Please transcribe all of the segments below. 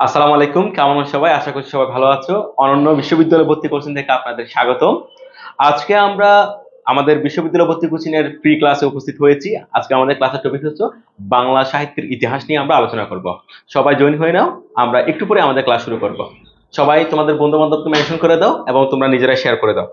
আসসালামু আলাইকুম, কেমন আছো সবাই? আশা করছি সবাই ভালো আছো। অনন্য বিশ্ববিদ্যালয় ভর্তি কোচিং থেকে আপনাদের স্বাগত। আজকে আমরা আমাদের বিশ্ববিদ্যালয় ভর্তি কোচিং এর ফ্রি ক্লাসে উপস্থিত হয়েছি। আজকে আমাদের ক্লাসের টপিক হচ্ছে বাংলা সাহিত্যের ইতিহাস নিয়ে আমরা আলোচনা করব। সবাই জয়েন হয়ে নাও, আমরা একটু পরে আমাদের ক্লাস শুরু করব। সবাই তোমাদের বন্ধু বান্ধবকে মেনশন করে দাও এবং তোমরা নিজেরাই শেয়ার করে দাও।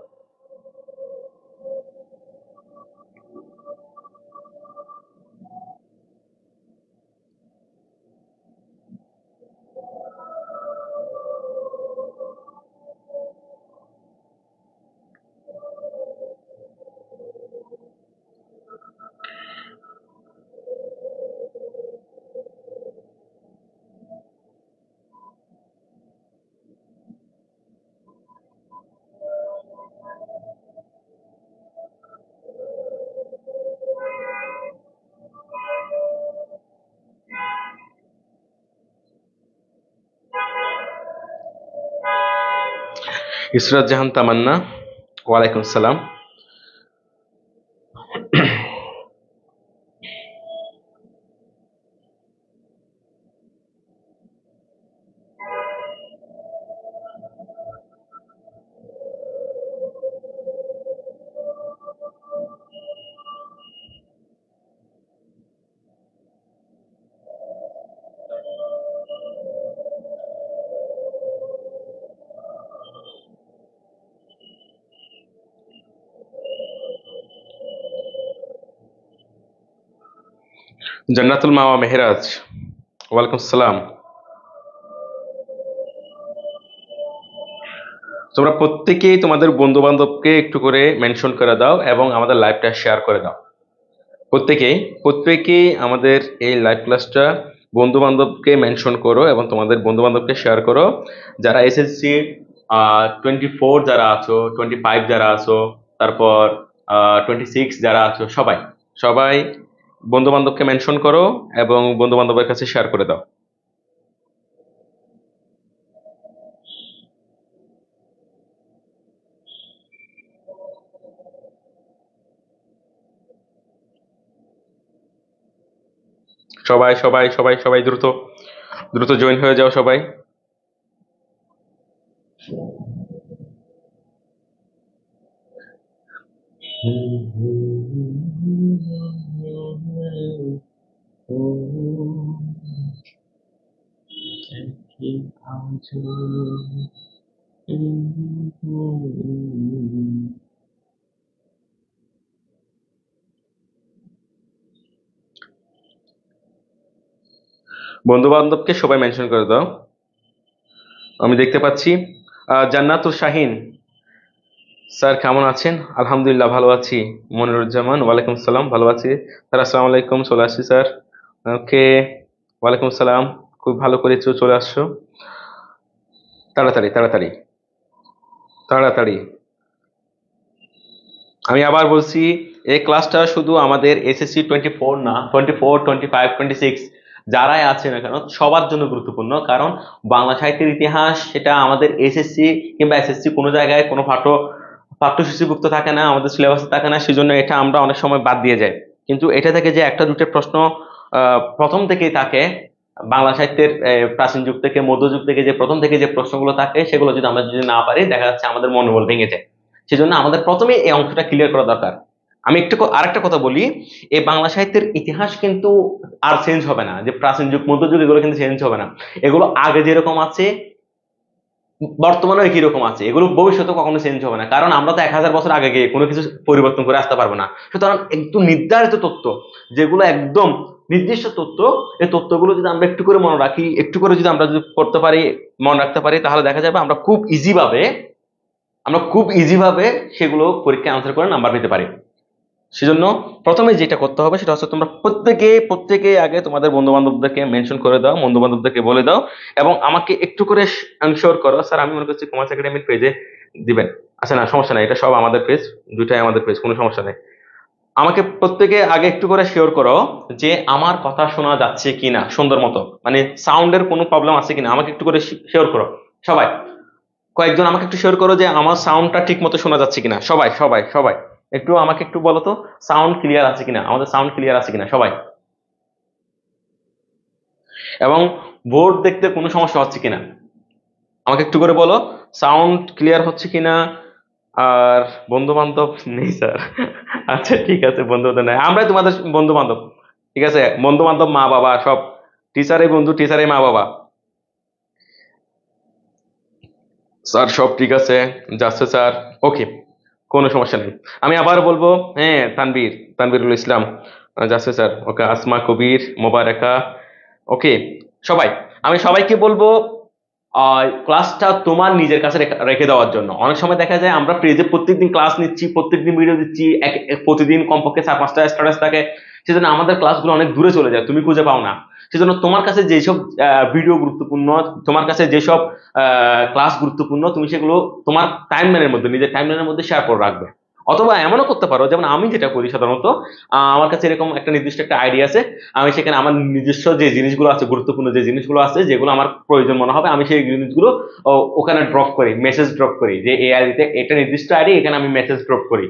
ইসরাত জাহান তামান্না, ওয়ালাইকুম সালাম। জান্নাতুল মাওয়া মেহরাজ, ওয়ালাইকুম সালাম। তোমরা প্রত্যেকেই তোমাদের বন্ধু বান্ধবকে একটু করে মেনশন করে দাও এবং আমাদের লাইভটা শেয়ার করে দাও। প্রত্যেকেই প্রত্যেকেই আমাদের এই লাইভ ক্লাসটা বন্ধু বান্ধবকে মেনশন করো এবং তোমাদের বন্ধু বান্ধবকে শেয়ার করো। যারা এসএসসি 24 যারা আছো, 25 যারা আছো, তারপর 26 যারা আছো, সবাই সবাই বন্ধু বান্ধবকে মেনশন করো এবং বন্ধু বান্ধবের কাছে শেয়ার করে দাও। সবাই সবাই সবাই সবাই দ্রুত দ্রুত জয়েন হয়ে যাও সবাই। বন্ধু বান্ধবকে সবাই মেনশন করে দাও। আমি দেখতে পাচ্ছি জান্নাতুল শাহিন স্যার কেমন আছেন? আলহামদুলিল্লাহ ভালো আছি। মনিরুজ্জামান, ওয়ালাইকুম সালাম, ভালো আছি স্যার। আসসালামু আলাইকুম, চলে আসছি স্যার। ওকে, ওয়ালাইকুম সালাম। খুব ভালো করেছো, চলে আসছো। তাড়াতাড়ি তাড়াতাড়ি তাড়াতাড়ি। আমি আবার বলছি, এই ক্লাসটা শুধু আমাদের এসএসসি 24 না, 24, 25, 26 যারাই আছে না কেন সবার জন্য গুরুত্বপূর্ণ। কারণ বাংলা সাহিত্যের ইতিহাস সেটা আমাদের এসএসসি কিংবা এসএসসি কোনো জায়গায় কোনো পাঠ্যসূচিভুক্ত থাকে না, আমাদের সিলেবাসে থাকে না, সেজন্য এটা আমরা অনেক সময় বাদ দিয়ে যাই। কিন্তু এটা থেকে যে একটা দুটো প্রশ্ন প্রথম থেকেই থাকে, বাংলা সাহিত্যের প্রাচীন যুগ থেকে মধ্যযুগ থেকে যে প্রথম থেকে যে প্রশ্নগুলো থাকে সেগুলো যদি আমরা যদি না পারি, দেখা যাচ্ছে আমাদের মনোবল ভেঙে যায়। সেজন্য আমাদের প্রথমে এই অংশটা ক্লিয়ার করা দরকার। আমি একটু আরেকটা কথা বলি, এই বাংলা সাহিত্যের ইতিহাস কিন্তু আর চেঞ্জ হবে না। যে প্রাচীন যুগ মধ্যযুগ এগুলো কিন্তু চেঞ্জ হবে না। এগুলো আগে যেরকম আছে বর্তমানেও একই রকম আছে, এগুলো ভবিষ্যতে কখনো চেঞ্জ হবে না। কারণ আমরা তো 1000 বছর আগে গিয়ে কোনো কিছু পরিবর্তন করে আসতে পারবো না। সুতরাং একটু নির্ধারিত তথ্য, যেগুলো একদম নির্দিষ্ট তথ্য, এই তথ্যগুলো যদি আমরা একটু করে মনে রাখি, একটু করে যদি আমরা যদি করতে পারি, মনে রাখতে পারি, তাহলে দেখা যাবে আমরা খুব ইজি ভাবে সেগুলো পরীক্ষায় আনসার করে নাম্বার পেতে পারি। সেজন্য প্রথমে যেটা করতে হবে সেটা হচ্ছে তোমরা প্রত্যেকে প্রত্যেকে আগে তোমাদের বন্ধু বান্ধবদেরকে মেনশন করে দাও, বন্ধু বান্ধবদেরকে বলে দাও এবং আমাকে একটু করে এনশিওর করো। স্যার আমি মনে করছি কমার্স একাডেমির পেজে দিবেন। আচ্ছা না, সমস্যা নাই, এটা সব আমাদের পেজ, দুইটাই আমাদের পেজ, কোনো সমস্যা নেই। আমাকে প্রত্যেকে আগে একটু করে শিওর করো যে আমার কথা শোনা যাচ্ছে কিনা সুন্দর মতো, মানে সাউন্ডের কোনো প্রবলেম আছে কিনা, আমাকে একটু করে শিওর করো সবাই। কয়েকজন আমাকে একটু শেয়ার করো যে আমার সাউন্ডটা ঠিক মতো শোনা যাচ্ছে কিনা। সবাই সবাই সবাই একটু আমাকে একটু বলো তো, সাউন্ড ক্লিয়ার আছে কিনা, আমাদের সাউন্ড ক্লিয়ার আছে কিনা সবাই। এবং বোর্ড দেখতে কোনো সমস্যা হচ্ছে কিনা আমাকে একটু করে বলো, সাউন্ড ক্লিয়ার হচ্ছে কিনা। আর বন্ধু বান্ধব নেই স্যার। আচ্ছা ঠিক আছে, বন্ধু বান্ধব নাই, আমরাই তোমাদের বন্ধু বান্ধব। ঠিক আছে, বন্ধু বান্ধব মা বাবা সব, টিচারে বন্ধু টিচারে মা বাবা। স্যার সব ঠিক আছে, যাচ্ছে স্যার। ওকে, কোনো সমস্যা নেই। আমি আবার বলবো, হ্যাঁ তানভীর, তানভীরুল ইসলাম যাচ্ছে স্যার। ওকে, আসমা কবির, মোবারকা। ওকে সবাই, আমি সবাইকে বলবো ক্লাসটা তোমার নিজের কাছে রেখে দেওয়ার জন্য। অনেক সময় দেখা যায় আমরা পেজে প্রত্যেকদিন ক্লাস নিচ্ছি, প্রত্যেকদিন ভিডিও দিচ্ছি, প্রতিদিন কমপক্ষে 4-5টা স্ট্যাটাস থাকে, সেজন্য আমাদের ক্লাসগুলো অনেক দূরে চলে যায়, তুমি খুঁজে পাও না। সেজন্য তোমার কাছে যেসব ভিডিও গুরুত্বপূর্ণ, তোমার কাছে যেসব ক্লাস গুরুত্বপূর্ণ, তুমি সেগুলো তোমার টাইমলাইনের মধ্যে, নিজের টাইমলাইনের মধ্যে শেয়ার করে রাখবে। অথবা এমনও করতে পারো, যেমন আমি যেটা করি সাধারণত, আমার কাছে এরকম একটা নির্দিষ্ট একটা আইডিয়া আছে, আমি সেখানে আমার নিজস্ব যে জিনিসগুলো আছে, গুরুত্বপূর্ণ যে জিনিসগুলো আছে, যেগুলো আমার প্রয়োজন মনে হবে, আমি সেই জিনিসগুলো ওখানে ড্রপ করি, মেসেজ ড্রপ করি, যে এই আইডিতে এটা নির্দিষ্ট আইডি, এখানে আমি মেসেজ ড্রপ করি।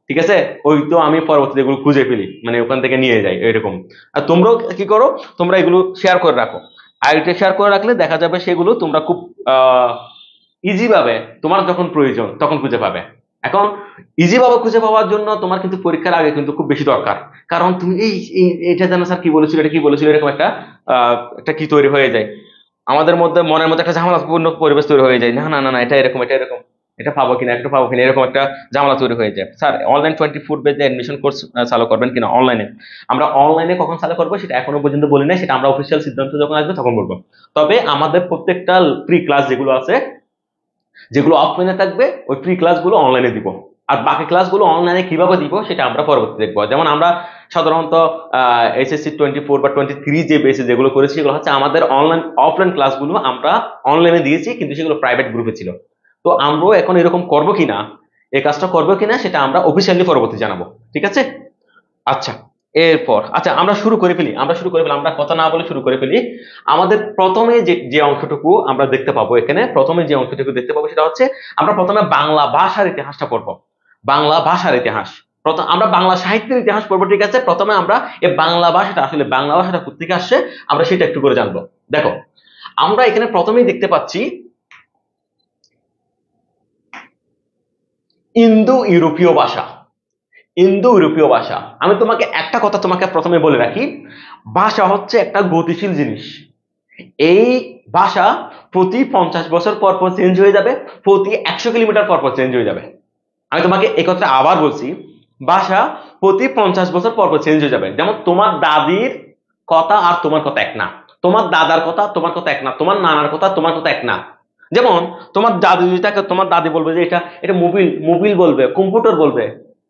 ঠিক আছে, ওই তো আমি পরবর্তীতে এগুলো খুঁজে ফেলি, মানে ওখান থেকে নিয়ে যাই এরকম। আর তোমরাও কি করো, তোমরা এগুলো শেয়ার করে রাখো। আইডিটা শেয়ার করে রাখলে দেখা যাবে সেগুলো তোমরা খুব ইজি ভাবে তোমার যখন প্রয়োজন তখন খুঁজে পাবে। এখন ইজি ভাবে খুঁজে পাওয়ার জন্য তোমার কিন্তু পরীক্ষার আগে কিন্তু খুব বেশি দরকার, কারণ তুমি এটা জানো স্যার কি বলেছিল, এটা কি বলেছিল, এরকম একটা কি তৈরি হয়ে যায় আমাদের মধ্যে, মনের মধ্যে একটা ঝামেলাপূর্ণ পরিবেশ তৈরি হয়ে যায়, না না না না এটা এরকম, এটা এরকম, এটা পাবো কিনা, এটা পাবো কিনা, এরকম একটা ঝামেলা তৈরি হয়ে যায়। স্যার অনলাইন 24 বেজে অ্যাডমিশন কোর্স চালু করবেন কিনা অনলাইনে? আমরা অনলাইনে কখন চালু করবো সেটা এখনো পর্যন্ত বলি না, সেটা আমরা অফিসিয়াল সিদ্ধান্ত যখন আসবে তখন বলবো। তবে আমাদের প্রত্যেকটা প্রি ক্লাস যেগুলো আছে, যেগুলো অফলাইনে থাকবে, ওই প্রি ক্লাসগুলো অনলাইনে দিব। আর বাকি ক্লাসগুলো অনলাইনে কিভাবে দিব সেটা আমরা পরবর্তী দেখবো। যেমন আমরা সাধারণত এসএসসি 24 বা 23 যে বেসে যেগুলো করেছি, সেগুলো হচ্ছে আমাদের অনলাইন অফলাইন ক্লাসগুলো আমরা অনলাইনে দিয়েছি, কিন্তু সেগুলো প্রাইভেট গ্রুপে ছিল। তো আমরাও এখন এরকম করবো কিনা, এই কাজটা করবো কিনা সেটা আমরা অফিসিয়ালি পরবর্তী জানাবো। ঠিক আছে? আচ্ছা, এরপর আচ্ছা আমরা শুরু করে ফেলি, আমরা কথা না বলে শুরু করে ফেলি। আমাদের প্রথমে যে যে অংশটুকু আমরা দেখতে পাবো, এখানে প্রথমে যে অংশটুকু দেখতে পাবো সেটা হচ্ছে আমরা প্রথমে বাংলা ভাষার ইতিহাসটা পড়বো। বাংলা ভাষার ইতিহাস, প্রথম আমরা বাংলা সাহিত্যের ইতিহাস পড়বো। ঠিক আছে, প্রথমে আমরা এই বাংলা ভাষাটা, আসলে বাংলা ভাষাটা কোত্থেকে আসছে আমরা সেটা একটু করে জানবো। দেখো, আমরা এখানে প্রথমেই দেখতে পাচ্ছি ইন্দো ইউরোপীয় ভাষা। ইন্দো ইউরোপীয় ভাষা, আমি তোমাকে একটা কথা তোমাকে প্রথমে বলে রাখি, ভাষা হচ্ছে একটা গতিশীল জিনিস। এই ভাষা প্রতি 50 বছর পর পর চেঞ্জ হয়ে যাবে, প্রতি 100 কিলোমিটার পর পর চেঞ্জ হয়ে যাবে। আমি তোমাকে এই কথাটা আবার বলছি, ভাষা প্রতি 50 বছর পর পর চেঞ্জ হয়ে যাবে। যেমন তোমার দাদির কথা আর তোমার কথা এক না, তোমার দাদার কথা তোমার কথা এক না, তোমার নানার কথা তোমার কথা এক না। যেমন তোমার দাদি যেটাকে, তোমার দাদি বলবে যে এটা এটা মোবিল, মোবিল বলবে, কম্পিউটার বলবে।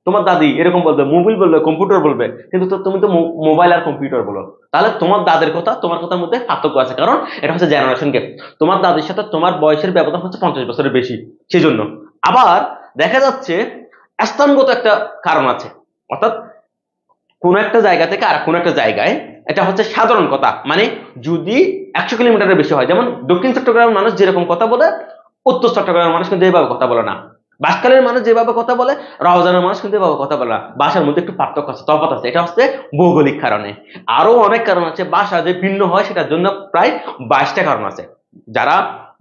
তোমার দাদি এরকম বলবে, মোবিল বলবে, কম্পিউটার বলবে, কিন্তু তুমি তো মোবাইল আর কম্পিউটার বলো। তাহলে তোমার দাদের কথা তোমার কথার মধ্যে পার্থক্য আছে, কারণ এটা হচ্ছে জেনারেশন গ্যাপ। তোমার দাদির সাথে তোমার বয়সের ব্যবধান হচ্ছে 50 বছরের বেশি, সেজন্য। আবার দেখা যাচ্ছে স্থানগত একটা কারণ আছে, অর্থাৎ কোন একটা জায়গা থেকে আর কোন একটা জায়গায়, এটা হচ্ছে সাধারণ কথা, মানে যদি 100 কিলোমিটারের বেশি হয়, যেমন দক্ষিণ চট্টগ্রামের মানুষ যেরকম কথা বলে, উত্তর চট্টগ্রামের মানুষ কিন্তু এইভাবে কথা বলে না। বাসকালের মানুষ যেভাবে কথা বলে, রাউজানের মানুষ কিন্তু এভাবে কথা বলে না। ভাষার মধ্যে একটু পার্থক্য আছে, তফাৎ আছে, এটা হচ্ছে ভৌগোলিক কারণে। আরো অনেক কারণ আছে, ভাষা যে ভিন্ন হয় সেটার জন্য প্রায় 22টা কারণ আছে। যারা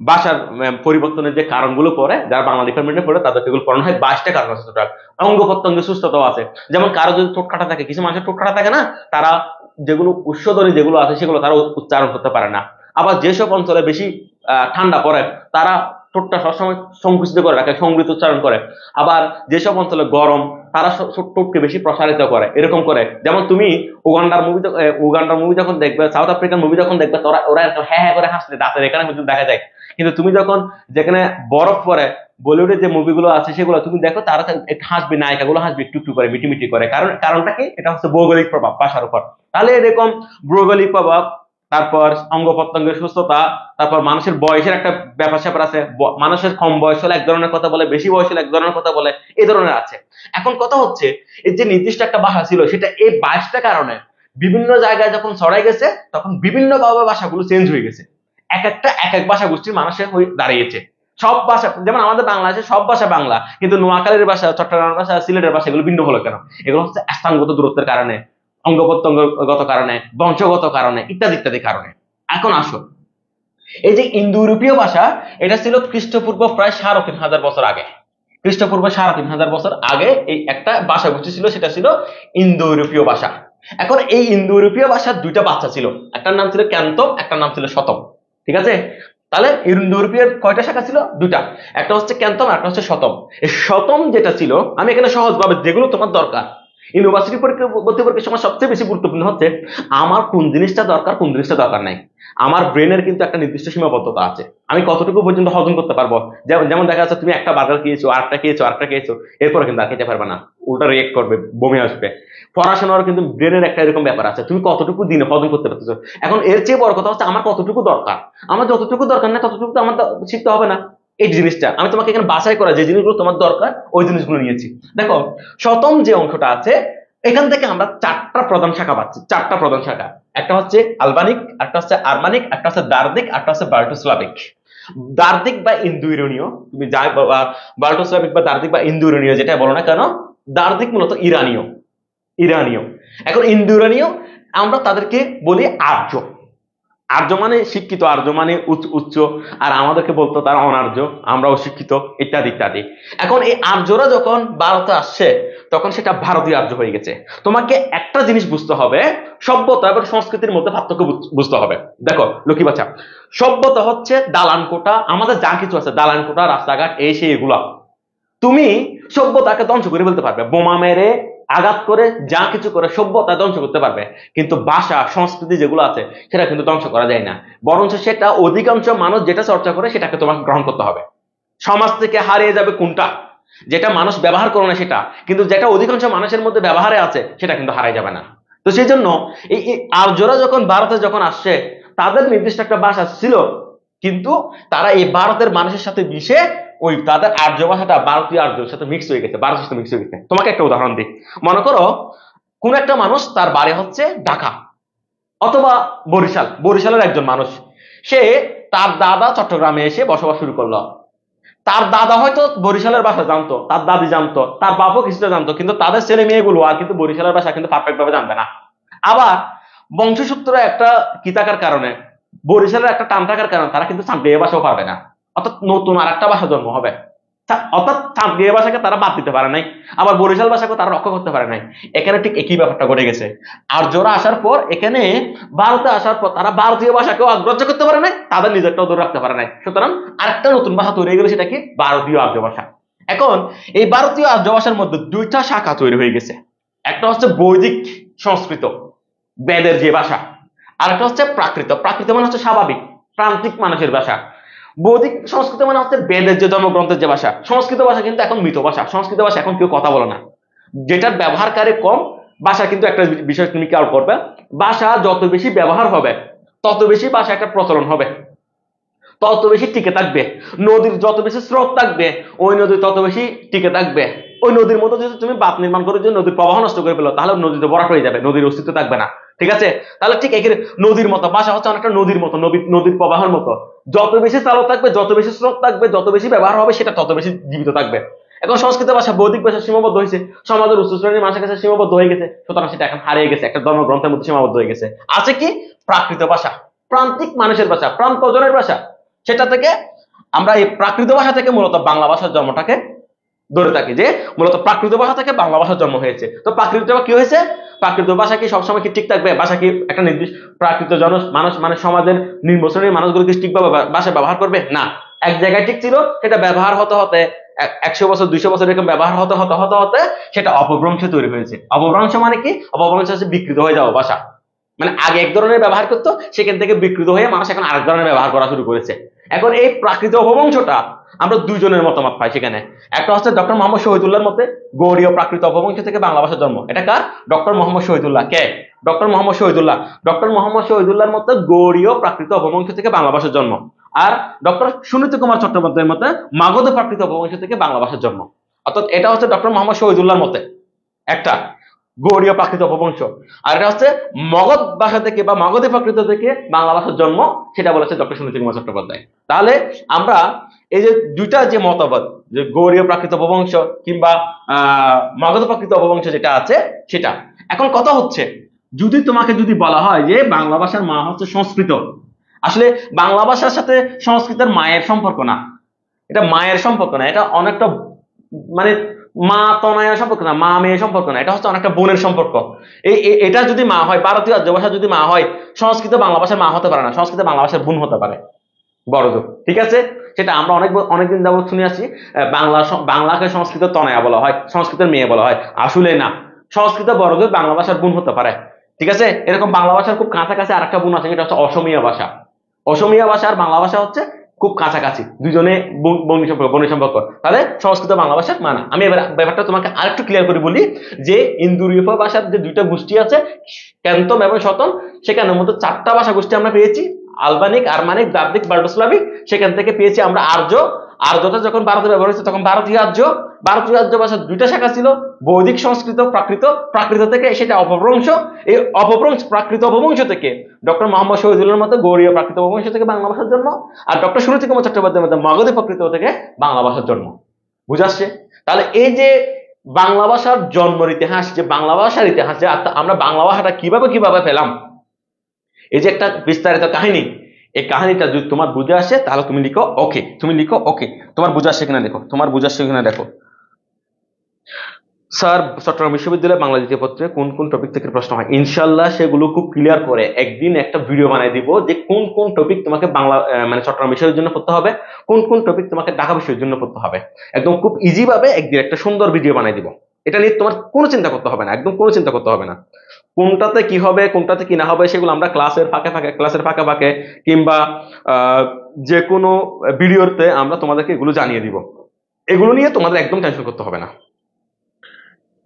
ভাষার পরিবর্তনের যে কারণগুলো পড়ে, যারা বাংলা ডিপার্টমেন্টে পড়ে, তাদের এগুলো পড়ানো হয়। 22টা কারণ আছে টোটাল। অঙ্গ প্রত্যঙ্গের সুস্থতাও আছে, যেমন কারো যদি ঠোঁট কাটা থাকে, কিছু মানুষের ঠোঁট কাটা থাকে না, তারা যেগুলো উচ্চধ্বনি যেগুলো আছে সেগুলো তারা উচ্চারণ করতে পারে না। আবার যেসব অঞ্চলে বেশি ঠান্ডা পড়ে, তারা ঠোঁটটা সবসময় সংকুচিত করে রাখে, সংবৃত উচ্চারণ করে। আবার যেসব অঞ্চলে গরম, তারা ঠোঁটকে বেশি প্রসারিত করে, এরকম করে। যেমন তুমি উগান্ডার মুভি যখন দেখবে, সাউথ আফ্রিকান মুভি যখন দেখবে, ওরা ওরা এরকম হ্যাঁ হ্যাঁ করে হাসলে দাঁতের এখানে কিন্তু দেখা যায়। কিন্তু তুমি যখন যেখানে বরফ পড়ে, বলিউডের যে মুভিগুলো আছে সেগুলো তুমি দেখো, তারা একটু হাসবে, নায়িকাগুলো হাসবে একটু একটু করে, মিটিমিটি করে। কারণটা কি? এটা হচ্ছে ভৌগোলিক প্রভাব ভাষার উপর। তাহলে এরকম ভৌগোলিক প্রভাব, তারপর অঙ্গ প্রত্যঙ্গের সুস্থতা, তারপর মানুষের বয়সের একটা ব্যাপার স্যাপার আছে। মানুষের কম বয়স হলে এক ধরনের কথা বলে, বেশি বয়স হলে এক ধরনের কথা বলে, এই ধরনের আছে। এখন কথা হচ্ছে, এই যে নির্দিষ্ট একটা ভাষা ছিল, সেটা এই 22টা কারণে বিভিন্ন জায়গায় যখন ছড়াই গেছে, তখন বিভিন্ন ভাবে ভাষাগুলো চেঞ্জ হয়ে গেছে। এক একটা এক এক ভাষা গোষ্ঠীর মানুষের হয়ে দাঁড়িয়েছে। সব ভাষা, যেমন আমাদের বাংলাদেশে সব ভাষা বাংলা, কিন্তু নোয়াখালীর ভাষা, চট্টগ্রামের ভাষা, সিলেটের ভাষা, এগুলো ভিন্ন হলো কেন? এগুলো হচ্ছে স্থানগত দূরত্বের কারণে, অঙ্গ প্রত্যঙ্গগত কারণে, বংশগত কারণে, ইত্যাদি ইত্যাদি কারণে। এখন আসো, এই যে ইন্দো ইউরোপীয় ভাষা, এটা ছিল খ্রিস্টপূর্ব প্রায় ৩,৫০০ বছর আগে। খ্রিস্টপূর্ব ৩,৫০০ বছর আগে এই একটা ভাষা গোষ্ঠী ছিল, সেটা ছিল ইন্দো ইউরোপীয় ভাষা। এখন এই ইন্দো ইউরোপীয় ভাষার দুইটা বাচ্চা ছিল, একটার নাম ছিল ক্যান্তম, একটার নাম ছিল শতম। ঠিক আছে, তাহলে ইন্দো ইউরোপীয় কয়টা শাখা ছিল? দুটা, একটা হচ্ছে ক্যান্তম, একটা হচ্ছে শতম। এই শতম যেটা ছিল, আমি এখানে সহজভাবে যেগুলো তোমার দরকার ইউনিভার্সিটি পরীক্ষা, ভর্তি পরীক্ষার সময় সবচেয়ে বেশি গুরুত্বপূর্ণ হচ্ছে আমার কোন জিনিসটা দরকার, কোন জিনিসটা দরকার নাই। আমার ব্রেনের কিন্তু একটা নির্দিষ্ট সীমাবদ্ধতা আছে, আমি কতটুকু পর্যন্ত হজম করতে পারবো। যেমন দেখা যাচ্ছে তুমি একটা বার্গার খেয়েছো, আরেকটা খেয়েছো, আরেকটা খেয়েছো, এরপরে কিন্তু আর খেতে পারবে না, উল্টা রিয়েক্ট করবে, বমি আসবে। পড়াশোনার কিন্তু ব্রেনের একটা এরকম ব্যাপার আছে, তুমি কতটুকু দিনে হজম করতে পারতেছো। এখন এর চেয়ে বড় কথা হচ্ছে আমার কতটুকু দরকার। আমার যতটুকু দরকার না ততটুকু তো আমার শিখতে হবে না। এই জিনিসটা আমি তোমাকে এখানে বাছাই করা, যে জিনিসগুলো তোমার দরকার ওই জিনিসগুলো নিয়েছি। দেখো, শতম যে অংশটা আছে, এখান থেকে আমরা চারটা প্রধান শাখা পাচ্ছি, চারটা প্রধান শাখা। একটা হচ্ছে আলবানিক, একটা হচ্ছে আর্মানিক, একটা হচ্ছে দার্দিক, একটা হচ্ছে বাল্টোস্লাভিক। দার্দিক বা ইন্দো ইউরোনীয়, তুমি যাই বাল্টোস্লাভিক বা দার্দিক বা ইন্দো ইউরোনীয় যেটা বলো না কেন, দার্দিক মূলত ইরানীয়, ইরানীয়। এখন ইন্দো ইউরোনীয় আমরা তাদেরকে বলি আর্য। আর্য মানে শিক্ষিত, আর্য মানে উচ্চ, আর আমাদেরকে বলতো তারা অনার্য, আমরা অশিক্ষিত, ইত্যাদি ইত্যাদি। এখন এই আর্যরা যখন ভারতে আসছে তখন সেটা ভারতীয় আর্য হয়ে গেছে। তোমাকে একটা জিনিস বুঝতে হবে, সভ্যতা এবং সংস্কৃতির মধ্যে পার্থক্য বুঝতে হবে। দেখো লক্ষ্মী বাচ্চা, সভ্যতা হচ্ছে দালান কোঠা, আমাদের যা কিছু আছে দালান কোঠা, রাস্তাঘাট, এই সেই এগুলা। তুমি সভ্যতাকে ধ্বংস করে ফেলতে পারবে, বোমা মেরে, আঘাত করে, যা কিছু করে সভ্যতা ধ্বংস করতে পারবে, কিন্তু ভাষা সংস্কৃতি যেগুলো আছে সেটা কিন্তু ধ্বংস করা যায় না। বরঞ্চ সেটা অধিকাংশ মানুষ যেটা চর্চা করে সেটাকে তোমাকে গ্রহণ করতে হবে। সমাজ থেকে হারিয়ে যাবে কোনটা? যেটা মানুষ ব্যবহার করে না সেটা, কিন্তু যেটা অধিকাংশ মানুষের মধ্যে ব্যবহারে আছে সেটা কিন্তু হারাই যাবে না। তো সেই জন্য এই আর্যরা যখন ভারতে যখন আসছে, তাদের নির্দিষ্ট একটা ভাষা ছিল, কিন্তু তারা এই ভারতের মানুষের সাথে মিশে ওই তাদের আর্য ভাষাটা ভারতীয় আর্যের সাথে মিক্স হয়ে গেছে, ভারতের সাথে মিক্স হয়ে গেছে। তোমাকে একটা উদাহরণ দিই, মনে করো কোন একটা মানুষ, তার বাড়ি হচ্ছে ঢাকা অথবা বরিশাল, বরিশালের একজন মানুষ, সে তার দাদা চট্টগ্রামে এসে বসবাস শুরু করলো। তার দাদা হয়তো বরিশালের ভাষা জানতো, তার দাদি জানতো, তার বাপও কিছুটা জানতো, কিন্তু তাদের ছেলে মেয়েগুলো আর কিন্তু বরিশালের ভাষা কিন্তু পারফেক্ট ভাবে জানবে না। আবার বংশসূত্রে একটা কি থাকার কারণে, বরিশালের একটা টান থাকার কারণে তারা কিন্তু চাঁদগাঁইয়া ভাষাও পারবে না, অর্থাৎ নতুন আর একটা ভাষা জন্ম হবে। অর্থাৎ চাঁদগাঁইয়া ভাষাকে তারা বাদ দিতে পারে নাই, আবার বরিশাল ভাষাকে তারা রক্ষা করতে পারে নাই। এখানে ঠিক একই ব্যাপারটা ঘটে গেছে। আর যারা আসার পর এখানে ভারতে আসার পর তারা ভারতীয় ভাষাকেও অগ্রাহ্য করতে পারে নাই, তাদের নিজেরটাও ধরে রাখতে পারে নাই। সুতরাং আরেকটা নতুন ভাষা তৈরি হয়ে গেল, সেটা কি? ভারতীয় আর্য ভাষা। এখন এই ভারতীয় আর্য ভাষার মধ্যে দুইটা শাখা তৈরি হয়ে গেছে। একটা হচ্ছে বৈদিক সংস্কৃত, বেদের যে ভাষা, আর একটা হচ্ছে প্রাকৃত। প্রাকৃত মানে হচ্ছে স্বাভাবিক প্রান্তিক মানুষের ভাষা। বৈদিক সংস্কৃত মানে হচ্ছে বেদের যে ধর্মগ্রন্থের যে ভাষা। সংস্কৃত ভাষা কিন্তু এখন মৃত ভাষা, সংস্কৃত ভাষা এখন কেউ কথা বলে না, যেটার ব্যবহারকারী কম। ভাষা কিন্তু একটা বিষয় তুমি খেয়াল করবে, ভাষা যত বেশি ব্যবহার হবে তত বেশি ভাষা একটা প্রচলন হবে, তত বেশি টিকে থাকবে। নদীর যত বেশি স্রোত থাকবে ওই নদী তত বেশি টিকে থাকবে। ওই নদীর মধ্যে যদি তুমি বাঁধ নির্মাণ করে যদি নদীর প্রবাহ নষ্ট করে ফেলো, তাহলে নদীতে ভরাট হয়ে যাবে, নদীর অস্তিত্ব থাকবে না। ঠিক আছে, তাহলে ঠিক একই নদীর মতো ভাষা হচ্ছে অনেকটা নদীর মতো, নদীর প্রবাহের মতো। যত বেশি চালক থাকবে, যত বেশি স্রোত থাকবে, যত বেশি ব্যবহার হবে, সেটা তত বেশি জীবিত থাকবে। এখন সংস্কৃত ভাষা বৌদ্ধিক ভাষা সীমাবদ্ধ হয়েছে, সমাজের উচ্চ শ্রেণীর মানুষের কাছে সীমাবদ্ধ হয়ে গেছে, সুতরাং সেটা এখন হারিয়ে গেছে, একটা ধর্মগ্রন্থের মধ্যে সীমাবদ্ধ হয়ে গেছে। আছে কি? প্রাকৃত ভাষা, প্রান্তিক মানুষের ভাষা, প্রান্তজনের ভাষা। সেটা থেকে আমরা এই প্রাকৃত ভাষা থেকে মূলত বাংলা ভাষার জন্মটাকে ধরে থাকি, যে মূলত প্রাকৃত ভাষা থেকে বাংলা ভাষার জন্ম হয়েছে। তো প্রাকৃত কি হয়েছে? প্রাকৃত ভাষা কি সবসময় কি ঠিক থাকবে? ভাষা কি একটা নির্দিষ্ট প্রাকৃত মানুষ মানে সমাজের নিম্ন শ্রেণীর মানুষগুলো কি ঠিকভাবে ভাষা ব্যবহার করবে? না, এক জায়গায় ঠিক ছিল, সেটা ব্যবহার হতে হতে 100 বছর 200 বছর এরকম ব্যবহার হতে হতে হতে হতে সেটা অপভ্রংশ তৈরি হয়েছে। অপভ্রংশ মানে কি? অপভ্রংশ হচ্ছে বিকৃত হয়ে যাওয়া ভাষা। মানে আগে এক ধরনের ব্যবহার করতো, সেখান থেকে বিকৃত হয়ে মানুষ এখন আরেক ধরনের ব্যবহার করা শুরু করেছে। এখন এই প্রাকৃত অপভ্রংশটা আমরা দুইজনের মতামত পাই সেখানে। একটা হচ্ছে ডক্টর মোহাম্মদ শহীদুল্লাহর মতে গৌড়ীয় প্রাকৃত অপভ্রংশ থেকে বাংলা ভাষার জন্ম। এটা কার? ডক্টর মোহাম্মদ শহীদুল্লাহ। কে? ডক্টর মোহাম্মদ শহীদুল্লাহ। ডক্টর মোহাম্মদ শহীদুল্লাহর মতে গৌড়ীয় প্রাকৃত অপভ্রংশ থেকে বাংলা ভাষার জন্ম। আর ডক্টর সুনীতি কুমার চট্টোপাধ্যায়ের মতে মাগধ প্রাকৃত অপভ্রংশ থেকে বাংলা ভাষার জন্ম। অর্থাৎ এটা হচ্ছে ডক্টর মোহাম্মদ শহীদুল্লাহর মতে একটা গৌড়ীয় প্রাকৃত অপভ্রংশ, আর এটা হচ্ছে মগধ ভাষা থেকে বা মগধী প্রাকৃত থেকে বাংলা ভাষার জন্ম, সেটা বলেছে ডক্টর সুনীতি কুমার চট্টোপাধ্যায়। তাহলে আমরা এই যে দুইটা যে মতবাদ, যে গৌড়ীয় প্রাকৃত অপভ্রংশ কিংবা মগধ প্রাকৃত অপভ্রংশ যেটা আছে সেটা, এখন কথা হচ্ছে যদি তোমাকে যদি বলা হয় যে বাংলা ভাষার মা হচ্ছে সংস্কৃত আসলে বাংলা ভাষার সাথে সংস্কৃতের মায়ের সম্পর্ক না, এটা মায়ের সম্পর্ক না, এটা অনেকটা মানে মা তনয়ের সম্পর্ক না, মা মেয়ের সম্পর্ক না, এটা হচ্ছে অনেকটা বোনের সম্পর্ক। এটা যদি মা হয়, ভারতীয় আর্য ভাষা যদি মা হয়, সংস্কৃত বাংলা ভাষার মা হতে পারে না, সংস্কৃত বাংলা ভাষার বোন হতে পারে, বড় জোর। ঠিক আছে, সেটা আমরা অনেকদিন যাবত শুনে আসছি। বাংলাকে সংস্কৃত তনয়া বলা হয়, সংস্কৃতের মেয়ে বলা হয়, আসলে না, সংস্কৃত বড় জোর বাংলা ভাষার বোন হতে পারে। ঠিক আছে, এরকম বাংলা ভাষার খুব কাছাকাছি আরেকটা বোন আছে, যেটা হচ্ছে অসমীয়া ভাষা। অসমীয়া ভাষা আর বাংলা ভাষা হচ্ছে খুব কাছাকাছি, দুজনে বোনের সম্পর্ক, তাহলে সংস্কৃত বাংলা ভাষার মানা। আমি এবার ব্যাপারটা তোমাকে আরেকটু ক্লিয়ার করে বলি, যে ইন্দোরীয় ভাষার যে দুইটা গোষ্ঠী আছে, ক্যান্তম এবং শতম, সেখানের মধ্যে 4টা ভাষা গোষ্ঠী আমরা পেয়েছি, আলবানিক, আরমানিক, দ্রাবিড়, বাল্টোস্লাভিক। সেখান থেকে পেয়েছি আমরা আর্য। আর্যটা যখন ভারতে ব্যবহার হয়েছে তখন ভারতীয় আর্য। ভারতীয় আর্য ভাষার দুইটা শাখা ছিল, বৈদিক সংস্কৃত, প্রাকৃত। প্রাকৃত থেকে সেটা অপভ্রংশ, এই অপভ্রংশ প্রাকৃত অপভ্রংশ থেকে ডক্টর মোহাম্মদ শহীদুল্লাহর মতো গৌড়ীয় প্রাকৃত অপভ্রংশ থেকে বাংলা ভাষার জন্ম, আর ডক্টর সুরতি কুমার চট্টোপাধ্যায়ের মতো মগধী প্রাকৃত থেকে বাংলা ভাষার জন্ম। বুঝাচ্ছে? তাহলে এই যে বাংলা ভাষার জন্মের ইতিহাস, যে বাংলা ভাষার ইতিহাস, যে আমরা বাংলা ভাষাটা কিভাবে পেলাম, এই যে একটা বিস্তারিত কাহিনী, এই কাহিনীটা যদি তোমার বুঝে আসে তাহলে তুমি লিখো ওকে, তুমি লিখো ওকে। তোমার বুঝে আসে কিনা দেখো, তোমার বুঝে আসে কিনা দেখো। স্যার, চট্টগ্রাম বিশ্ববিদ্যালয়ে বাংলা দ্বিতীয় পত্রে কোন কোন টপিক থেকে প্রশ্ন হয়? ইনশাল্লাহ সেগুলো খুব ক্লিয়ার করে একদিন একটা ভিডিও বানাই দিব, যে কোন কোন টপিক তোমাকে বাংলা মানে চট্টগ্রাম বিষয়ের জন্য পড়তে হবে, কোন কোন টপিক তোমাকে ঢাকা বিষয়ের জন্য পড়তে হবে। একদম খুব ইজি ভাবে একদিন একটা সুন্দর ভিডিও বানাই দিব। এটা নিয়ে তোমার কোনো চিন্তা করতে হবে না, একদম কোনো চিন্তা করতে হবে না। কোনটাতে কি হবে, কোনটাতে কি না হবে, সেগুলো আমরা ক্লাসের ফাঁকে ফাঁকে কিংবা যে কোনো ভিডিওতে আমরা তোমাদেরকে এগুলো জানিয়ে দিব। এগুলো নিয়ে তোমাদের একদম টেনশন করতে হবে না।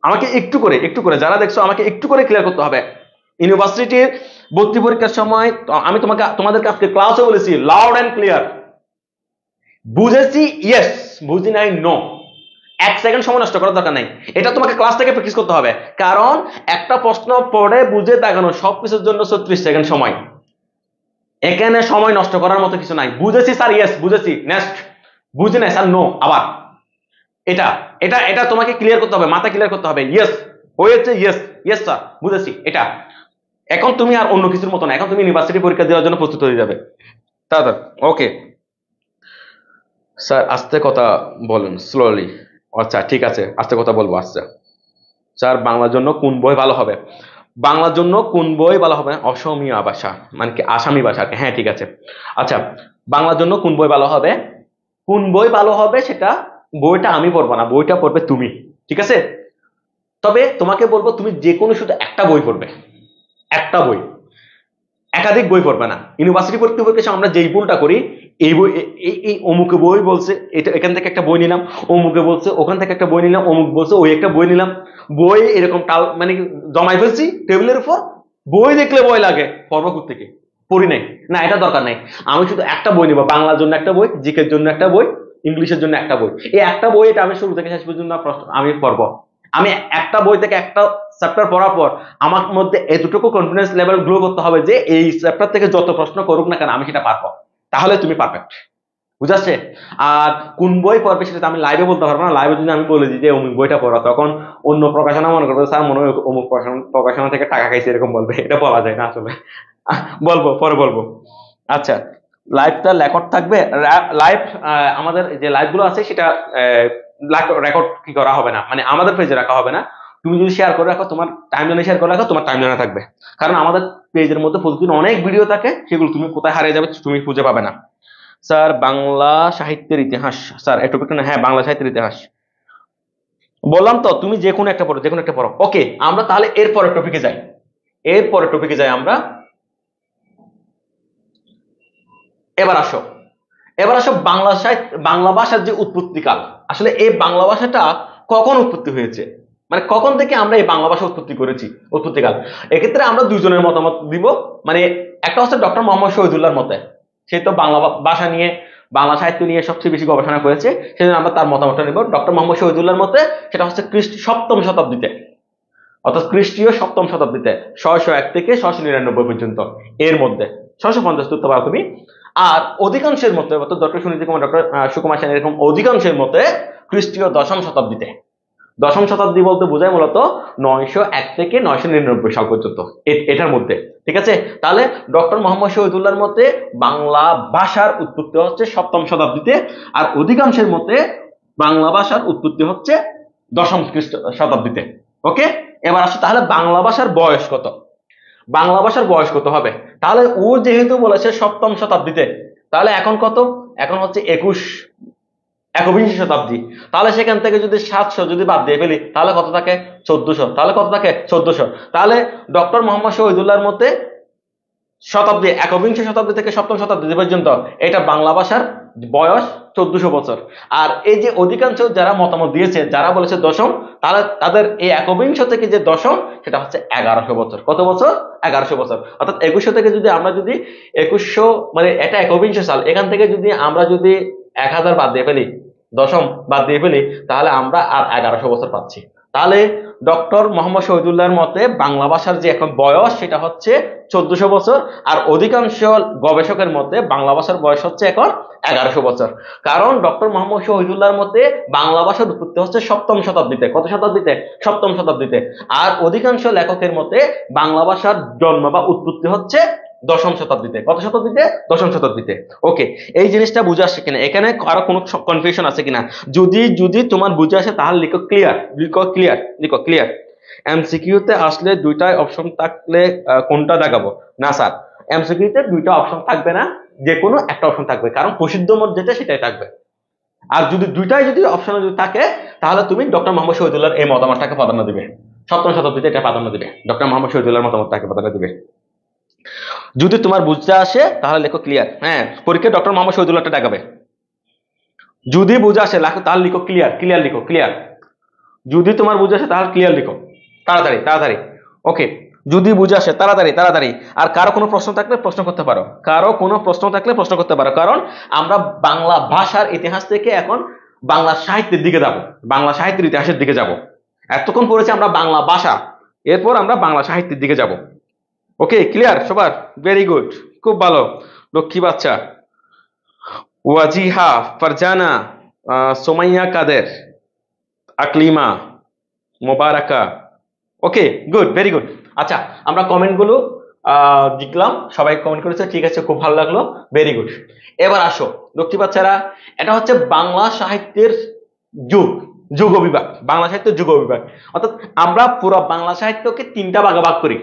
আমাকে একটু করে যারা দেখছো, আমাকে একটু করে ক্লিয়ার করতে হবে। ইউনিভার্সিটির ভর্তি পরীক্ষার সময় আমি তোমাদেরকে আজকে ক্লাসে বলেছি, লাউড এন্ড ক্লিয়ার, বুঝেছি ইয়েস, বুঝি নাই নো। 1 সেকেন্ড সময় নষ্ট করার দরকার নাই, এটা তোমাকে ক্লাস থেকে প্র্যাকটিস করতে হবে। কারণ একটা প্রশ্ন পড়ে বুঝে দাগানো সবকিছুর জন্য 36 সেকেন্ড সময়, এখানে সময় নষ্ট করার মতো কিছু নাই। বুঝেছি স্যার, ইয়েস বুঝেছি, নেক্সট। বুঝি নাই স্যার, নো, আবার। এটা এটা এটা তোমাকে ক্লিয়ার করতে হবে, মাথা ক্লিয়ার করতে হবে। ইয়েস হয়েছে, ইয়েস ইয়েস স্যার বুঝেছি, এটা। এখন তুমি আর অন্য কিছুর মতো না, এখন তুমি ইউনিভার্সিটি পরীক্ষা দেওয়ার জন্য প্রস্তুত হয়ে যাবে তাড়াতাড়ি। ওকে স্যার, আস্তে কথা বলুন, স্লোলি। আচ্ছা ঠিক আছে, আস্তে কথা বলবো। আচ্ছা স্যার, বাংলার জন্য কোন বই ভালো হবে? বাংলার জন্য কোন বই ভালো হবে? অসমীয়া ভাষা মানে কি, আসামি ভাষা। হ্যাঁ ঠিক আছে। আচ্ছা, বাংলার জন্য কোন বই ভালো হবে? কোন বই ভালো হবে সেটা, বইটা আমি পড়বো না, বইটা পড়বে তুমি। ঠিক আছে, তবে তোমাকে বলবো তুমি যে কোনো শুধু একটা বই পড়বে, একটা বই, একাধিক বই পড়বে না। ইউনিভার্সিটি পরীক্ষা আমরা যেই ভুলটা করি, এই বই এই অমুকে বই বলছে, এটা এখান থেকে একটা বই নিলাম, অমুকে বলছে ওখান থেকে একটা বই নিলাম, অমুক বলছে ওই একটা বই নিলাম, বই এরকম মানে জমাই ফেলছি টেবিলের উপর। বই দেখলে বই লাগে, পড়বো থেকে পড়ি নাই না, এটা দরকার নাই। আমি শুধু একটা বই নিব, বাংলার জন্য একটা বই, জিকের জন্য একটা বই, ইংলিশের জন্য একটা বই। এই একটা বই, এটা আমি শুরু থেকে শেষ পর্যন্ত আমি পড়বো। আমি একটা বই থেকে একটা চ্যাপ্টার পড়ার পর আমার মধ্যে এতটুকু কনফিডেন্স লেভেল গ্রো করতে হবে যে এই চ্যাপ্টার থেকে যত প্রশ্ন করুক না কেন আমি সেটা পারবো, তাহলে তুমি পারফেক্ট। বুঝাচ্ছে? আর কোন বই পড়বে সেটা আমি লাইভে বলতে পারবো না। লাইভে যদি আমি বলে দিই যে অমুক বইটা পড়ো, তখন অন্য প্রকাশনা মনে করবে স্যার মনে হয় অমুক প্রকাশনা থেকে টাকা খাইছে, এরকম বলবে। এটা বলা যায় না আসলে, বলবো পরে বলবো। আচ্ছা, লাইভটা রেকর্ড থাকবে। লাইভ আমাদের যে লাইভগুলো আছে সেটা রেকর্ড কি করা হবে না, মানে আমাদের পেজে রাখা হবে না। তুমি যদি শেয়ার করে রাখো, তোমার টাইমলাইনে শেয়ার করে রাখো, তোমার টাইমলাইনে থাকবে। কারণ আমাদের পেজের মধ্যে প্রতিদিন অনেক ভিডিও থাকে, সেগুলো তুমি কোথায় হারিয়ে যাবে তুমি খুঁজে পাবে না। স্যার, বাংলা সাহিত্যের ইতিহাস। স্যার এই টপিকটা না, হ্যাঁ বাংলা সাহিত্যের ইতিহাস বললাম তো, তুমি যে কোনো একটা পড়ো, যে কোনো একটা পড়ো। ওকে, আমরা তাহলে এরপরের টপিকে যাই আমরা। এবার আসো বাংলা সাহিত্য, বাংলা ভাষার যে উৎপত্তিকাল, আসলে এই বাংলা ভাষাটা কখন উৎপত্তি হয়েছে, মানে কখন থেকে আমরা এই বাংলা ভাষা উৎপত্তিকাল। এক্ষেত্রে আমরা দুইজনের মতামত দিব। মানে একটা হচ্ছে ডক্টর মোহাম্মদ শহীদুল্লাহর মতে, সে তো বাংলা ভাষা নিয়ে, বাংলা সাহিত্য নিয়ে সবচেয়ে বেশি গবেষণা করেছে, সেজন্য আমরা তার মতামতটা নিব। ডক্টর মোহাম্মদ শহীদুল্লাহর মতে সেটা হচ্ছে সপ্তম শতাব্দীতে, অর্থাৎ খ্রিস্টীয় সপ্তম শতাব্দীতে, 601 থেকে 699 পর্যন্ত, এর মধ্যে 650 ধরতে পারো তুমি। আর অধিকাংশের মতে, ডক্টর সুনীতি কুমার, ডক্টর সুকুমার সেন, এরকম অধিকাংশের মতে খ্রিস্টীয় 10ম শতাব্দীতে, দশম শতাব্দী বলতে বোঝায় মূলত 901 থেকে 999 সাল পর্যন্ত, এটার মধ্যে। ঠিক আছে, তাহলে ডক্টর মোহাম্মদ শহীদুল্লাহর মতে বাংলা ভাষার উৎপত্তি হচ্ছে 7ম শতাব্দীতে, আর অধিকাংশের মতে বাংলা ভাষার উৎপত্তি হচ্ছে 10ম শতাব্দীতে। ওকে, এবার আসো তাহলে বাংলা ভাষার বয়স কত, বাংলা ভাষার বয়স কত হবে? তাহলে ও যেহেতু বলেছে 7ম শতাব্দীতে, তাহলে এখন কত? এখন হচ্ছে একবিংশ শতাব্দী। তাহলে সেখান থেকে যদি 700 যদি বাদ দিয়ে ফেলি তাহলে কত থাকে? 1400। তাহলে কত থাকে? 1400। তাহলে ডক্টর মোহাম্মদ শহীদুল্লাহর মতে শতাব্দী, একবিংশ শতাব্দী থেকে 7ম শতাব্দী পর্যন্ত এটা বাংলা ভাষার বয়স 1400 বছর। আর এই যে অধিকাংশ যারা মতামত দিয়েছে, যারা বলেছে দশম, তাহলে তাদের এই একবিংশ থেকে যে দশম সেটা হচ্ছে 1100 বছর। কত বছর? 1100 বছর। অর্থাৎ 2100 থেকে যদি আমরা যদি 2100 মানে এটা একবিংশ সাল, এখান থেকে যদি আমরা যদি 1000 বাদ দিয়ে ফেলি, দশম বাদ দিয়ে ফেলি, তাহলে আমরা আর 1100 বছর পাচ্ছি। তাহলে ডক্টর মোহাম্মদ শহীদুল্লাহর মতে বাংলা ভাষার যে এখন বয়স সেটা হচ্ছে 1400 বছর, আর অধিকাংশ গবেষকের মতে বাংলা ভাষার বয়স হচ্ছে এখন 1100 বছর। কারণ ডক্টর মোহাম্মদ শহীদুল্লাহর মতে বাংলা ভাষার উৎপত্তি হচ্ছে 7ম শতাব্দীতে। কত শতাব্দীতে? 7ম শতাব্দীতে। আর অধিকাংশ লেখকের মতে বাংলা ভাষার জন্ম বা উৎপত্তি হচ্ছে 10ম শতাব্দীতে। কত শতাব্দীতে? 10ম শতাব্দীতে। ওকে, এই জিনিসটা বুঝে আসছে কিনা, এখানে আরো কোনো কনফিউশন আছে কিনা? যদি তোমার বুঝে আসে তাহলে লিখো ক্লিয়ার, লিখো ক্লিয়ার, লিখো ক্লিয়ার। এমসিকিউতে আসলে দুইটাই অপশন থাকলে কোনটা দেখাবো? না স্যার, এমসিকিউতে দুইটা অপশন থাকবে না, যে কোনো একটা অপশন থাকবে, কারণ প্রসিদ্ধ মত যেটা সেটাই থাকবে। আর যদি দুইটাই যদি অপশন যদি থাকে তাহলে তুমি ডক্টর মোহাম্মদ শহীদুল্লাহর এই মতামতটাকে প্রাধান্য দিবে। 7ম শতাব্দীতে এটা প্রাধান্য দিবে, ডক্টর মোহাম্মদ শহীদুল্লাহর মতামতটাকে প্রাধান্য দিবে। যদি তোমার বুঝতে আসে তাহলে লেখো ক্লিয়ার। হ্যাঁ, পরীক্ষায় ডক্টর মোহাম্মদ শহীদুল্লাহটা দেখাবে। যদি বুঝে আসে তাহলে লিখো ক্লিয়ার, ক্লিয়ার লিখো, ক্লিয়ার। যদি তোমার বুঝে আসে তাহলে ক্লিয়ার লিখো, তাড়াতাড়ি তাড়াতাড়ি। ওকে, যদি বুঝে আসে তাড়াতাড়ি তাড়াতাড়ি। আর কারো কোনো প্রশ্ন থাকলে প্রশ্ন করতে পারো, কারো কোনো প্রশ্ন থাকলে প্রশ্ন করতে পারো, কারণ আমরা বাংলা ভাষার ইতিহাস থেকে এখন বাংলা সাহিত্যের দিকে যাব, বাংলা সাহিত্যের ইতিহাসের দিকে যাব। এতক্ষণ পড়েছি আমরা বাংলা ভাষা, এরপর আমরা বাংলা সাহিত্যের দিকে যাব। ওকে, ক্লিয়ার সবার? ভেরি গুড, খুব ভালো। লক্ষ্মী বাচ্চা, ওয়াজিহা, ফারজানা, সোমাইয়া কাদের, আকলিমা, মোবারকা। ওকে, গুড, ভেরি গুড। আচ্ছা, আমরা কমেন্টগুলো দেখলাম, সবাই কমেন্ট করেছে, ঠিক আছে, খুব ভালো লাগলো, ভেরি গুড। এবার আসো লক্ষ্মী বাচ্চারা, এটা হচ্ছে বাংলা সাহিত্যের যুগ, যুগ বিভাগ, বাংলা সাহিত্যের যুগ বিভাগ। অর্থাৎ আমরা পুরো বাংলা সাহিত্যকে 3টা ভাগে ভাগ করি।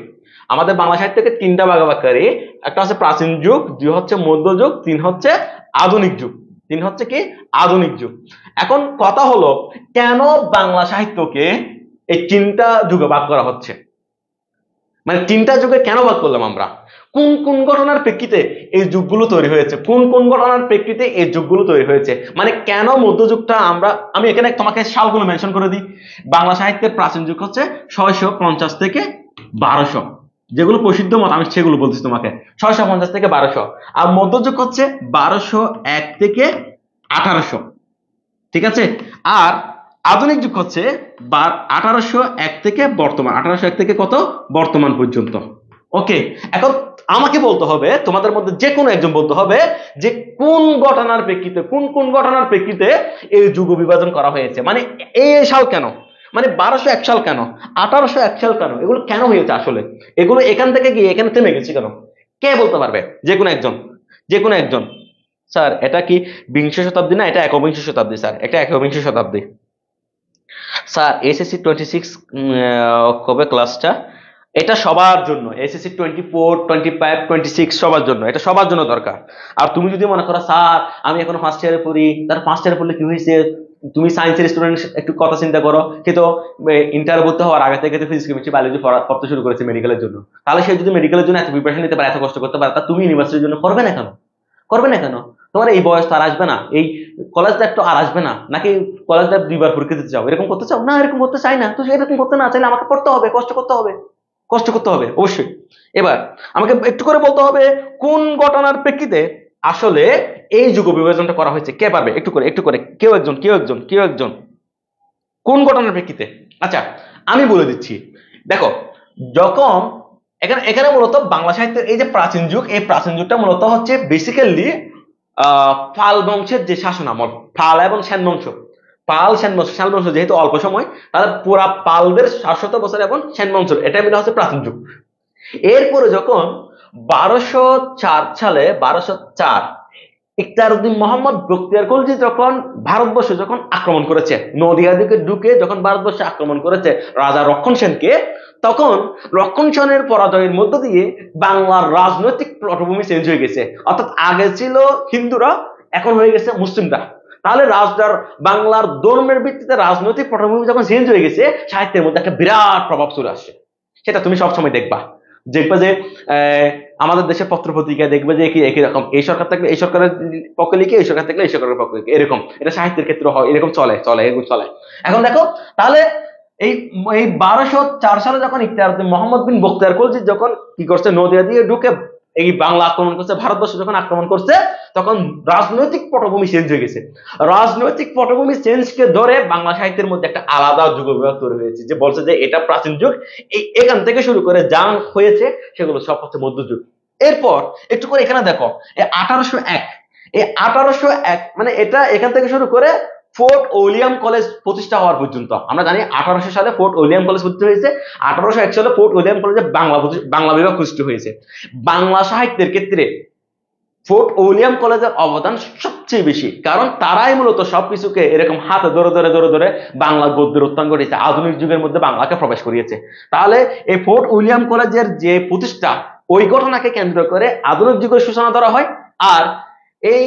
আমাদের বাংলা সাহিত্যকে 3টা ভাগে ভাগ করি। একটা হচ্ছে প্রাচীন যুগ, 2 হচ্ছে মধ্যযুগ, 3 হচ্ছে আধুনিক যুগ। 3 হচ্ছে কি? আধুনিক যুগ। এখন কথা হলো, কেন বাংলা সাহিত্যকে এই 3টা যুগে ভাগ করা হচ্ছে? মানে 3টা যুগে কেন ভাগ করলাম আমরা? কোন কোন ঘটনার প্রেক্ষিতে এই যুগগুলো তৈরি হয়েছে? কোন কোন ঘটনার প্রেক্ষিতে এই যুগগুলো তৈরি হয়েছে? মানে কেন মধ্যযুগটা আমরা, আমি এখানে তোমাকে সালগুলো মেনশন করে দিই। বাংলা সাহিত্যের প্রাচীন যুগ হচ্ছে 650 থেকে 1200, যেগুলো প্রসিদ্ধ মত আমি সেগুলো বলছি তোমাকে, 650 থেকে 1200। আর মধ্যযুগ হচ্ছে 1201 থেকে 1800। ঠিক আছে, আর আধুনিক যুগ হচ্ছে 1801 থেকে বর্তমান, 1801 থেকে কত? বর্তমান পর্যন্ত। ওকে, এখন আমাকে বলতে হবে, তোমাদের মধ্যে যে কোনো একজন বলতে হবে যে কোন ঘটনার প্রেক্ষিতে, কোন কোন ঘটনার প্রেক্ষিতে এই যুগ বিভাজন করা হয়েছে। মানে এই সাল কেন, মানে 1201 সাল কেন, 1801 সাল কেন, এগুলো কেন হয়েছে আসলে? এগুলো এখান থেকে গিয়ে এখানে থেমে গেছে কেন? কে বলতে পারবে? যে কোনো একজন, যে কোনো একজন। স্যার এটা কি বিংশ শতাব্দী না, এটা একবিংশ শতাব্দী স্যার, এটা একবিংশ শতাব্দী। স্যার এসএসসি 26 কবে ক্লাসটা? এটা সবার জন্য, এসএসসি 24, 25, 26 সবার জন্য, এটা সবার জন্য দরকার। আর তুমি যদি মনে করো স্যার আমি এখন ফার্স্ট ইয়ারে পড়ি, তার ফার্স্ট ইয়ারে পড়লে কি হয়েছে, তুমি সায়েন্সের স্টুডেন্ট, একটু কথা চিন্তা করো, কিন্তু ইন্টার ভর্তি হওয়ার আগে থেকে ফিজিক্স কেমিস্ট্রি বায়োলজি পড়তে শুরু করেছে মেডিকেলের জন্য। তাহলে সে যদি মেডিকেলের জন্য এত প্রিপারেশন নিতে পারে, এত কষ্ট করতে পারে, তা তুমি ইউনিভার্সিটির জন্য করবে না কেন? করবে না কেন? তোমার এই বয়স তো আর আসবে না, এই কলেজ লাইফ তো আর আসবে না, নাকি কলেজ লাইফ 2বার পরীক্ষা দিতে চাও, এরকম করতে চাও না? এরকম করতে চাই না তো, এরকম করতে না চাইলে আমাকে পড়তে হবে, কষ্ট করতে হবে, কষ্ট করতে হবে অবশ্যই। এবার আমাকে একটু করে বলতে হবে কোন ঘটনার প্রেক্ষিতে আসলে এই যুগ বিভাজনটা করা হয়েছে। কে পারবে? একটু করে, একটু করে, কেউ একজন, কেউ একজন, কেউ একজন, কোন ঘটনার প্রেক্ষিতে? আচ্ছা আমি বলে দিচ্ছি, দেখো, যখন এখানে এখানে মূলত বাংলা সাহিত্যের এই যে প্রাচীন যুগ, এই প্রাচীন যুগটা মূলত হচ্ছে বেসিক্যালি পাল বংশের যে শাসন আমল, পাল এবং সেন বংশ, পাল সেন বংশ, শাল বংশ যেহেতু অল্প সময়, তাহলে পুরা পালদের 700 বছর এবং সেন বংশ এটা মিলে হচ্ছে প্রাচীন যুগ। এরপরে যখন 1204 ইখতিয়ারউদ্দিন মোহাম্মদ বখতিয়ার খলজি যখন ভারতবর্ষে যখন আক্রমণ করেছে, নদিয়া দিকে ঢুকে যখন ভারতবর্ষে আক্রমণ করেছে রাজা রক্ষণ সেনকে, তখন রক্ষণ সেনের পরাজয়ের মধ্য দিয়ে বাংলার রাজনৈতিক পটভূমি চেঞ্জ হয়ে গেছে। অর্থাৎ আগে ছিল হিন্দুরা, এখন হয়ে গেছে মুসলিমরা। তাহলে রাজদার বাংলার ধর্মের ভিত্তিতে রাজনৈতিক পটভূমি যখন চেঞ্জ হয়ে গেছে, সাহিত্যের মধ্যে একটা বিরাট প্রভাব চলে আসছে। সেটা তুমি সবসময় দেখবা যে আমাদের দেশের পত্র পত্রিকায় দেখবে যে একই রকম, এই সরকার থাকলে এই সরকারের পক্ষে লিখে, এই সরকার থাকলে এই সরকারের পক্ষে লিখে, এরকম। এটা সাহিত্যের ক্ষেত্রে হয়, এরকম চলে এরকম চলে। এখন দেখো তাহলে এই 1204 সালে যখন ইখতিয়ারউদ্দিন মোহাম্মদ বিন বখতিয়ার খলজি যখন কি করছে, নদিয়া দিয়ে ঢুকে এই বাংলা আক্রমণ করছে, ভারতবর্ষ যখন আক্রমণ করছে, তখন রাজনৈতিক পটভূমি চেঞ্জ হয়ে গেছে। রাজনৈতিক পটভূমি চেঞ্জকে ধরে বাংলা সাহিত্যের মধ্যে একটা আলাদা যুগ বিভাগ তৈরি হয়েছে, যে বলছে যে এটা প্রাচীন যুগ। এখান থেকে শুরু করে যা হয়েছে সেগুলো সব হচ্ছে মধ্যযুগ। এরপর একটু করে এখানে দেখো, এই 1801, এই 1801 মানে এটা এখান থেকে শুরু করে ফোর্ট উইলিয়াম কলেজ প্রতিষ্ঠা হওয়ার পর্যন্ত। আমরা জানি 1800 সালে ফোর্ট উইলিয়াম কলেজ প্রতিষ্ঠা হয়েছে, 1801 সালে ফোর্ট উইলিয়াম কলেজে বাংলা বিভাগ প্রতিষ্ঠা হয়েছে। বাংলা সাহিত্যের ক্ষেত্রে ফোর্ট উইলিয়াম কলেজের অবদান সবচেয়ে বেশি, কারণ তারাই মূলত সবকিছুকে এরকম হাতে ধরে বাংলা গদ্যের উত্থান ঘটিয়েছে, আধুনিক যুগের মধ্যে বাংলাকে প্রবেশ করিয়েছে। তাহলে এই ফোর্ট উইলিয়াম কলেজের যে প্রতিষ্ঠা, ওই ঘটনাকে কেন্দ্র করে আধুনিক যুগের সূচনা ধরা হয়। আর এই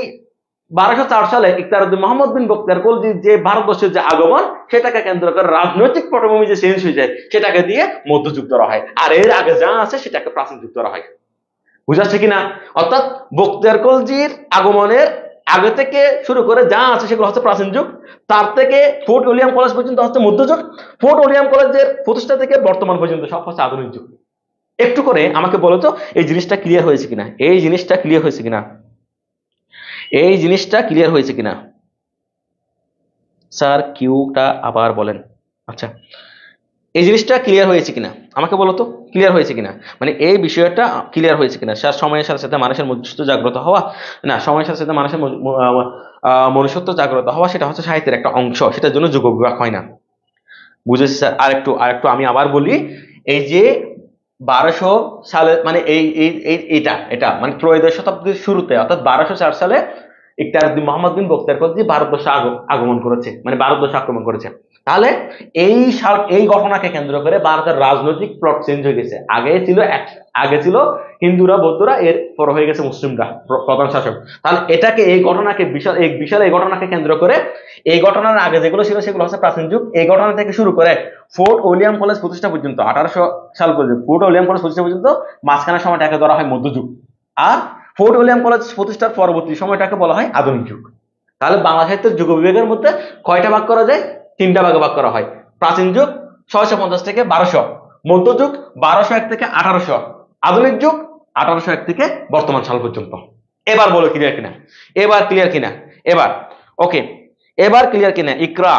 1204 সালে ইখতিয়ারউদ্দিন মোহাম্মদ বিন বখতিয়ার খলজির যে ভারতবর্ষের যে আগমন, সেটাকে কেন্দ্র করে রাজনৈতিক পটভূমি যে চেঞ্জ হয়ে যায়, সেটাকে দিয়ে মধ্যযুগ ধরা হয়। আর এর আগে যা আছে সেটাকে প্রাচীন যুগ ধরা হয়। বুঝাচ্ছে কিনা? অর্থাৎ বখতিয়ার খলজির আগমনের আগে থেকে শুরু করে যা আছে সেগুলো হচ্ছে প্রাচীন যুগ, তার থেকে ফোর্ট উইলিয়াম কলেজ পর্যন্ত হচ্ছে মধ্যযুগ, ফোর্ট উইলিয়াম কলেজের প্রতিষ্ঠা থেকে বর্তমান পর্যন্ত সব হচ্ছে আধুনিক যুগ। একটু করে আমাকে বলো তো এই জিনিসটা ক্লিয়ার হয়েছে কিনা, এই জিনিসটা ক্লিয়ার হয়েছে কিনা, এই জিনিসটা ক্লিয়ার হয়েছে কিনা? স্যার কিউটা আবার বলেন। আচ্ছা, এই জিনিসটা ক্লিয়ার হয়েছে কিনা আমাকে বলো তো, ক্লিয়ার হয়েছে কিনা, মানে এই বিষয়টা ক্লিয়ার হয়েছে কিনা? স্যার সময়ের সাথে সাথে মানুষের মনুষ্যত্ব জাগ্রত হওয়া, না সময়ের সাথে সাথে মানুষের মনুষ্যত্ব জাগ্রত হওয়া সেটা হচ্ছে সাহিত্যের একটা অংশ, সেটার জন্য যুগ বিভাগ হয় না। বুঝেছি স্যার। আরেকটু আমি আবার বলি, এই যে 1200 সালে মানে এটা মানে ত্রয়োদশ শতাব্দীর শুরুতে, অর্থাৎ 1204 সালে ইখতিয়ারউদ্দিন মোহাম্মদ বিন বখতিয়ার খলজি ভারতবর্ষে আগমন করেছে, মানে ভারতবর্ষ আক্রমণ করেছে। তাহলে এই ঘটনাকে কেন্দ্র করে ভারতের রাজনৈতিক প্লট চেঞ্জ হয়ে গেছে। আগে ছিল হিন্দুরা, বৌদ্ধরা, এর পর হয়ে গেছে মুসলিমরা প্রধান শাসক। তাহলে এই ঘটনাকে বিশাল এই ঘটনাকে কেন্দ্র করে, এই ঘটনার আগে যেগুলো ছিল সেগুলো হচ্ছে প্রাচীন যুগ। এই ঘটনা থেকে শুরু করে ফোর্ট উইলিয়াম কলেজ প্রতিষ্ঠা পর্যন্ত, 1800 সাল পর্যন্ত ফোর্ট উইলিয়াম কলেজ প্রতিষ্ঠা পর্যন্ত মাঝখানের সময়টাকে ধরা হয় মধ্যযুগ। আর ফোর্ট উইলিয়াম কলেজ প্রতিষ্ঠার পরবর্তী সময়টাকে বলা হয় আধুনিক যুগ। তাহলে বাংলা সাহিত্যের যুগ বিভাগের মধ্যে কয়টা ভাগ করা যায়? 3টা ভাগে ভাগ করা হয়। প্রাচীন যুগ 650 থেকে 1200, মধ্যযুগ 1201 থেকে 1800, আধুনিক যুগ 1801 থেকে বর্তমান সাল পর্যন্ত। এবার বলো ক্লিয়ার কিনা, এবার ক্লিয়ার কিনা, এবার ওকে, এবার ক্লিয়ার কিনা ইকরা,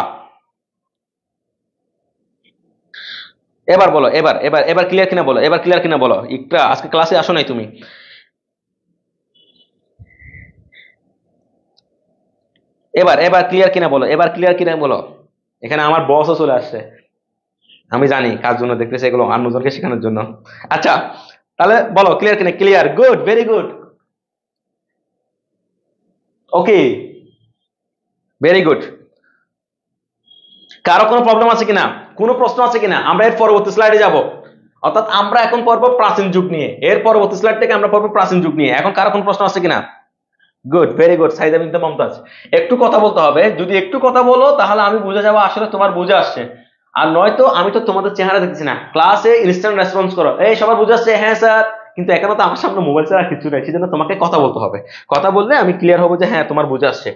এবার বলো, এবার এবার এবার ক্লিয়ার কিনা বলো, এবার ক্লিয়ার কিনা বলো। ইকরা আজকে ক্লাসে আসো নাই তুমি? এবার ক্লিয়ার কিনা বলো, এবার ক্লিয়ার কিনা বলো। এখানে আমার বসও চলে আসছে, আমি জানি কার জন্য দেখতেছে এগুলো, আর নজরকে শেখানোর জন্য। আচ্ছা তাহলে বলো ক্লিয়ার কিনা? ক্লিয়ার, গুড, ভেরি গুড, ওকে, ভেরি গুড। কারো কোনো প্রবলেম আছে কিনা, কোনো প্রশ্ন আছে কিনা? আমরা এর পরবর্তী স্লাইডে যাব। অর্থাৎ আমরা এখন পড়বো প্রাচীন যুগ নিয়ে, এর পরবর্তী স্লাইড থেকে আমরা পড়বো প্রাচীন যুগ নিয়ে। এখন কারো কোনো প্রশ্ন আছে কিনা? Good, very good. সাইদা বিনতে মমতাজ, একটু কথা বলতে হবে। যদি একটু কথা বলো তাহলে আমি বুঝে যাবো আসলে তোমার বুঝে আসছে, আর নয়তো আমি তো তোমাদের চেহারা দেখছি না। ক্লাসে ইনস্ট্যান্ট রেসপন্স করো, এই সবার বুঝে আসছে, হ্যাঁ স্যার, কিন্তু এখানে তো আমার সামনে মোবাইল ছাড়া কিছু নাই, সেজন্য তোমাকে কথা বলতে হবে। কথা বললে আমি ক্লিয়ার হবো যে হ্যাঁ তোমার বুঝে আসছে।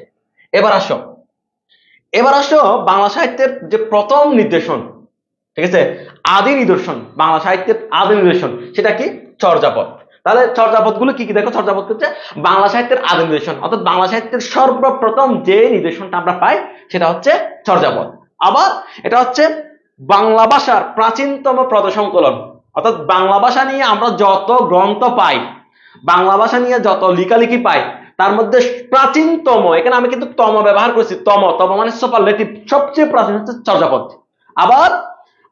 এবার আসো, এবার আসো বাংলা সাহিত্যের যে প্রথম নিদর্শন, ঠিক আছে, আদি নিদর্শন, বাংলা সাহিত্যের আদি নিদর্শন সেটা কি? চর্যাপদ। তাহলে চর্যাপদ গুলো কি কি দেখো? চর্যাপদ হচ্ছে বাংলা সাহিত্যের আদি নিদর্শন, অর্থাৎ বাংলা সাহিত্যের সর্বপ্রথম যে নিদর্শনটা আমরা পাই সেটা হচ্ছে চর্যাপদ। আবার এটা হচ্ছে বাংলা ভাষার প্রাচীনতম পদসংকলন, অর্থাৎ বাংলা ভাষা নিয়ে আমরা যত গ্রন্থ পাই, বাংলা ভাষা নিয়ে যত লেখালেখি পাই, তার মধ্যে প্রাচীনতম, এখানে আমি কিন্তু তম ব্যবহার করছি, তম তম মানে সুপারলেটিভ, সবচেয়ে প্রাচীন হচ্ছে চর্যাপদ। আবার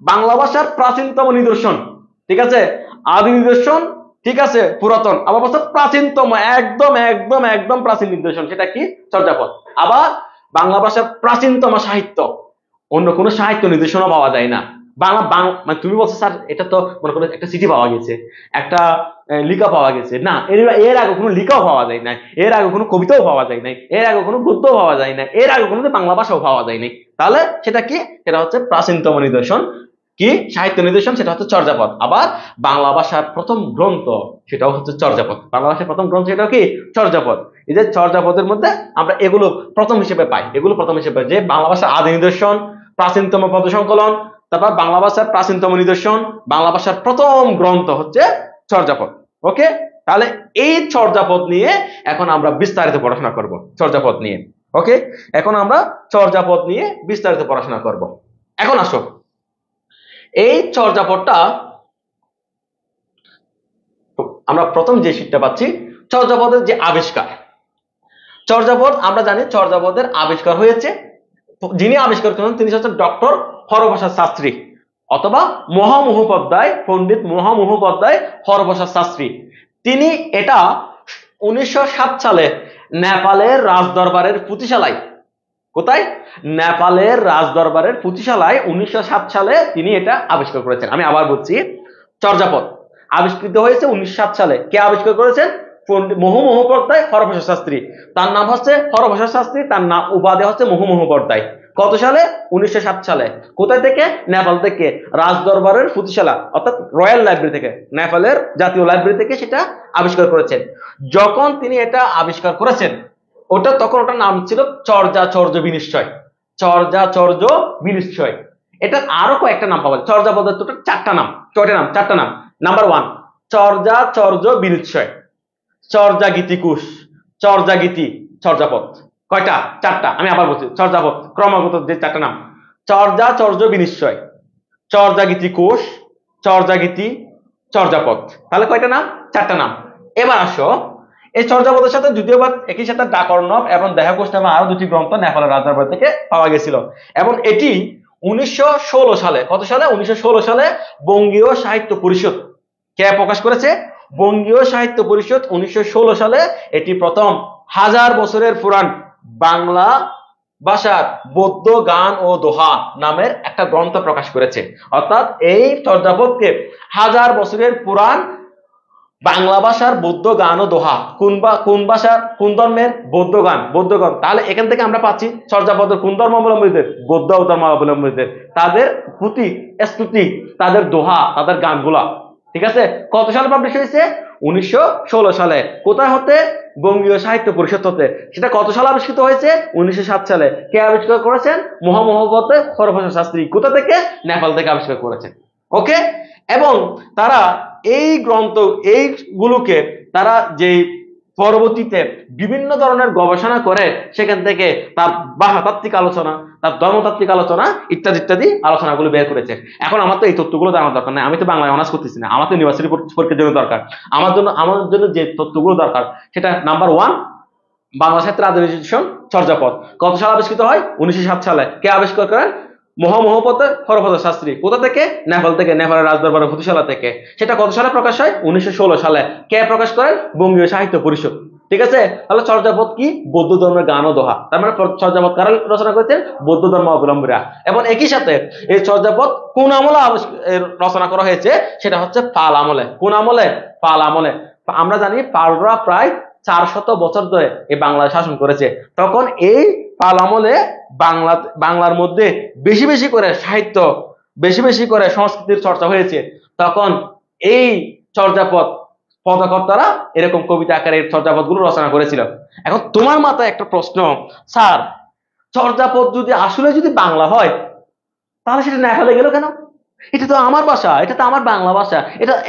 বাংলা ভাষার প্রাচীনতম নিদর্শন, ঠিক আছে, আদি নিদর্শন, ঠিক আছে, পুরাতন, আবার বলছে প্রাচীনতম, একদম একদম একদম প্রাচীন নিদর্শন, সেটা কি? চর্যাপদ। আবার বাংলা ভাষার প্রাচীনতম সাহিত্য, অন্য কোনো সাহিত্য নিদর্শনও পাওয়া যায় না। বাংলা মানে তুমি বলছো স্যার এটা তো মনে করো একটা চিঠি পাওয়া গেছে, একটা লিখা পাওয়া গেছে, না, এর আগে কোনো লিখাও পাওয়া যায় নাই, এর আগে কোনো কবিতাও পাওয়া যায় নাই, এর আগে কোনো গদ্যও পাওয়া যায় না, এর আগে কোনো বাংলা ভাষাও পাওয়া যায় নাই। তাহলে সেটা কি? সেটা হচ্ছে প্রাচীনতম নিদর্শন, কি সাহিত্য নিদর্শন, সেটা হচ্ছে চর্যাপদ। আবার বাংলা ভাষার প্রথম গ্রন্থ, সেটাও হচ্ছে চর্যাপদ। বাংলা ভাষার প্রথম গ্রন্থ সেটাও কি? চর্যাপদ। এই যে চর্যাপদের মধ্যে আমরা এগুলো প্রথম হিসেবে পাই, এগুলো প্রথম হিসেবে, যে বাংলা ভাষার আদি নিদর্শন, প্রাচীনতম পদ সংকলন, তারপর বাংলা ভাষার প্রাচীনতম নিদর্শন, বাংলা ভাষার প্রথম গ্রন্থ হচ্ছে চর্যাপদ। ওকে, তাহলে এই চর্যাপদ নিয়ে এখন আমরা বিস্তারিত পড়াশোনা করব, চর্যাপদ নিয়ে। ওকে, এখন আমরা চর্যাপদ নিয়ে বিস্তারিত পড়াশোনা করব। এখন আসো, এই চর্যাপদটা আমরা প্রথম যে শিক্ষা পাচ্ছি, চর্যাপদের যে আবিষ্কার। চর্যাপদ আমরা জানি, চর্যাপদের আবিষ্কার হয়েছে, যিনি আবিষ্কার করেন তিনি হচ্ছেন ডক্টর হরপ্রসাদ শাস্ত্রী অথবা মহামহোপাধ্যায়, পণ্ডিত মহামহোপাধ্যায় হরপ্রসাদ শাস্ত্রী। তিনি এটা 1907 সালে নেপালের রাজদরবারের পুঁথিশালায়, কোথায়? নেপালের রাজদরবারের পুঁথিশালায় 1907 সালে তিনি এটা আবিষ্কার করেছেন। আমি আবার বলছি, চর্যাপদ আবিষ্কৃত হয়েছে 1907 সালে। কে আবিষ্কার করেছেন? মহামহোপাধ্যায় হরপ্রসাদ শাস্ত্রী। তার নাম হচ্ছে হরপ্রসাদ শাস্ত্রী, তার নাম উপাধি হচ্ছে মহামহোপাধ্যায়। কত সালে? 1907 সালে। কোথায় থেকে? নেপাল থেকে, রাজদরবারের পুঁথিশালা অর্থাৎ রয়্যাল লাইব্রেরি থেকে, নেপালের জাতীয় লাইব্রেরি থেকে সেটা আবিষ্কার করেছেন। যখন তিনি এটা আবিষ্কার করেছেন, তখন ওটার নাম ছিল চর্যাচর্য বিনিশ্চয়, চর্যাচর্য বিনিশ্চয়। এটা আরো কয়েকটা নাম পাওয়া যায়, চর্যাপদের টোটাল 4টা নাম, 4টা নাম। নাম্বার 1 চর্যাচর্য বিনিশ্চয়, চর্যাগীতিকুশ, চর্যাগীতি, চর্যাপদ। কয়টা? 4টা। আমি আবার বলছি, চর্যাপদ ক্রমাগত যে 4টা নাম, চর্যাচর্য বিনিশ্চয়, চর্যাগীতিকুশ, চর্যাগীতি, চর্যাপদ। তাহলে কয়টা নাম? 4টা নাম। এবার আসো, এই চর্যাপদের সাথে যদিও বা একই সাথে ডাকর্ণব এবং দেহকোষ নামে আরো 2টি গ্রন্থ নেপালের রাজদরবার থেকে পাওয়া গেছিল। এবং এটি 1916 সালে, কত সালে? 1916 সালে বঙ্গীয় সাহিত্য পরিষদ কে প্রকাশ করেছে? বঙ্গীয় সাহিত্য পরিষদ 1916 সালে এটি প্রথম 1000 বছরের পুরাণ বাংলা ভাষার বৌদ্ধ গান ও দোহা নামের একটা গ্রন্থ প্রকাশ করেছে। অর্থাৎ এই চর্যাপদকে 1000 বছরের পুরাণ বাংলা ভাষার বৌদ্ধ গান ও দোহা, কোন ভাষার, কোন ধর্মের? বৌদ্ধ গান, বৌদ্ধ গান। তাহলে এখান থেকে আমরা পাচ্ছি চর্যাপদের কোন ধর্মাবলম্বীদের? বৌদ্ধ ধর্মাবলম্বীদের, তাদের পুঁথি স্তুতি, তাদের দোহা, তাদের গানগুলা। ঠিক আছে, কত সালে পাবলিশ হয়েছে? 1916 সালে। কোথায় হতে? বঙ্গীয় সাহিত্য পরিষদ হতে। সেটা কত সালে আবিষ্কৃত হয়েছে? 1907 সালে। কে আবিষ্কার করেছেন? মহামহোপাধ্যায় হরপ্রসাদ শাস্ত্রী। কোথা থেকে? নেপাল থেকে আবিষ্কার করেছেন। ওকে, এবং তারা এই গ্রন্থ, এইগুলোকে তারা যে পরবর্তীতে বিভিন্ন ধরনের গবেষণা করে সেখান থেকে তার ভাষাতাত্ত্বিক আলোচনা, তার ধর্মতাত্ত্বিক আলোচনা ইত্যাদি ইত্যাদি আলোচনাগুলো বের করেছে। এখন আমার তো এই তথ্যগুলো জানার দরকার নেই, আমি তো বাংলায় অনার্স করতেছি না, আমার তো ইউনিভার্সিটি পরীক্ষার জন্য দরকার। আমার জন্য যে তথ্যগুলো দরকার সেটা নাম্বার 1 বাংলা সাহিত্যের আদি নিদর্শন চর্যাপদ। কত সালে আবিষ্কৃত হয়? 1907 সালে। কে আবিষ্কার করেন? মহামহোপাধ্যায় হরপ্রসাদ শাস্ত্রী। কোথা থেকে? নেপাল থেকে, নেপালের রাজদরবারের পুঁথিশালা থেকে। সেটা কত সালে প্রকাশ হয়? 1916 সালে। কে প্রকাশ করেন? বঙ্গীয় সাহিত্য পরিষদ। ঠিক আছে, তাহলে চর্যাপদ কি? বৌদ্ধ ধর্মের গান ও দোহা। তার মানে চর্যাপদ কারা রচনা করেছেন? বৌদ্ধ ধর্ম অবলম্বীরা। এবং একই সাথে এই চর্যাপদ কোন আমলে রচনা করা হয়েছে? সেটা হচ্ছে পাল আমলে। কোন আমলে? পাল আমলে। আমরা জানি পালরা প্রায় 400 বছর ধরে এই বাংলায় শাসন করেছে। তখন এই পাল আমলে বাংলার মধ্যে বেশি বেশি করে সাহিত্য, বেশি বেশি করে সংস্কৃতির চর্চা হয়েছে। তখন এই চর্যাপদ পদকর্তারা এরকম কবিতা আকারে চর্যাপদ গুলো রচনা করেছিল। এখন তোমার মাথায় একটা প্রশ্ন, স্যার চর্যাপদ যদি আসলে যদি বাংলা হয় তাহলে সেটা নেপালে গেল কেন? এটা তো আমার ভাষা, এটা তো আমার বাংলা ভাষা,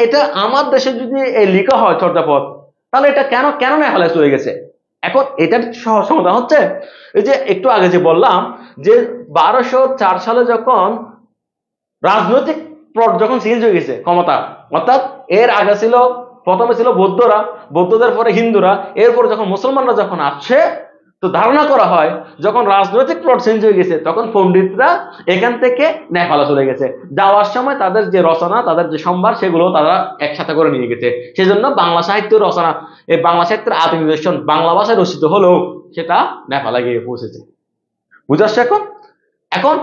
এটা আমার দেশে যদি লেখা হয় চর্যাপদ, তাহলে এটা কেন কেন নেপালে চলে গেছে? এখন এটার সমাধান হচ্ছে, এই যে একটু আগে যে বললাম যে 1204 সালে যখন রাজনৈতিক যখন চেঞ্জ হয়ে গেছে ক্ষমতা, অর্থাৎ এর আগে ছিল প্রথমে ছিল বৌদ্ধরা, বৌদ্ধদের পরে হিন্দুরা, এরপর যখন মুসলমানরা যখন আসছে, তো ধারণা করা হয় যখন রাজনৈতিক প্লট চেঞ্জ হয়ে গেছে তখন পণ্ডিতরা এখান থেকে নেপালে চলে গেছে। যাওয়ার সময় তাদের যে রচনা, তাদের যে সম্ভার, সেগুলো তারা একসাথে করে নিয়ে গেছে। সেজন্য বাংলা সাহিত্যের রচনা, এই বাংলা সাহিত্যের আদি নিদর্শন বাংলা ভাষায় রচিত হলেও সেটা নেপালে গিয়ে পৌঁছেছে। বুঝে আসছে এখন? এখন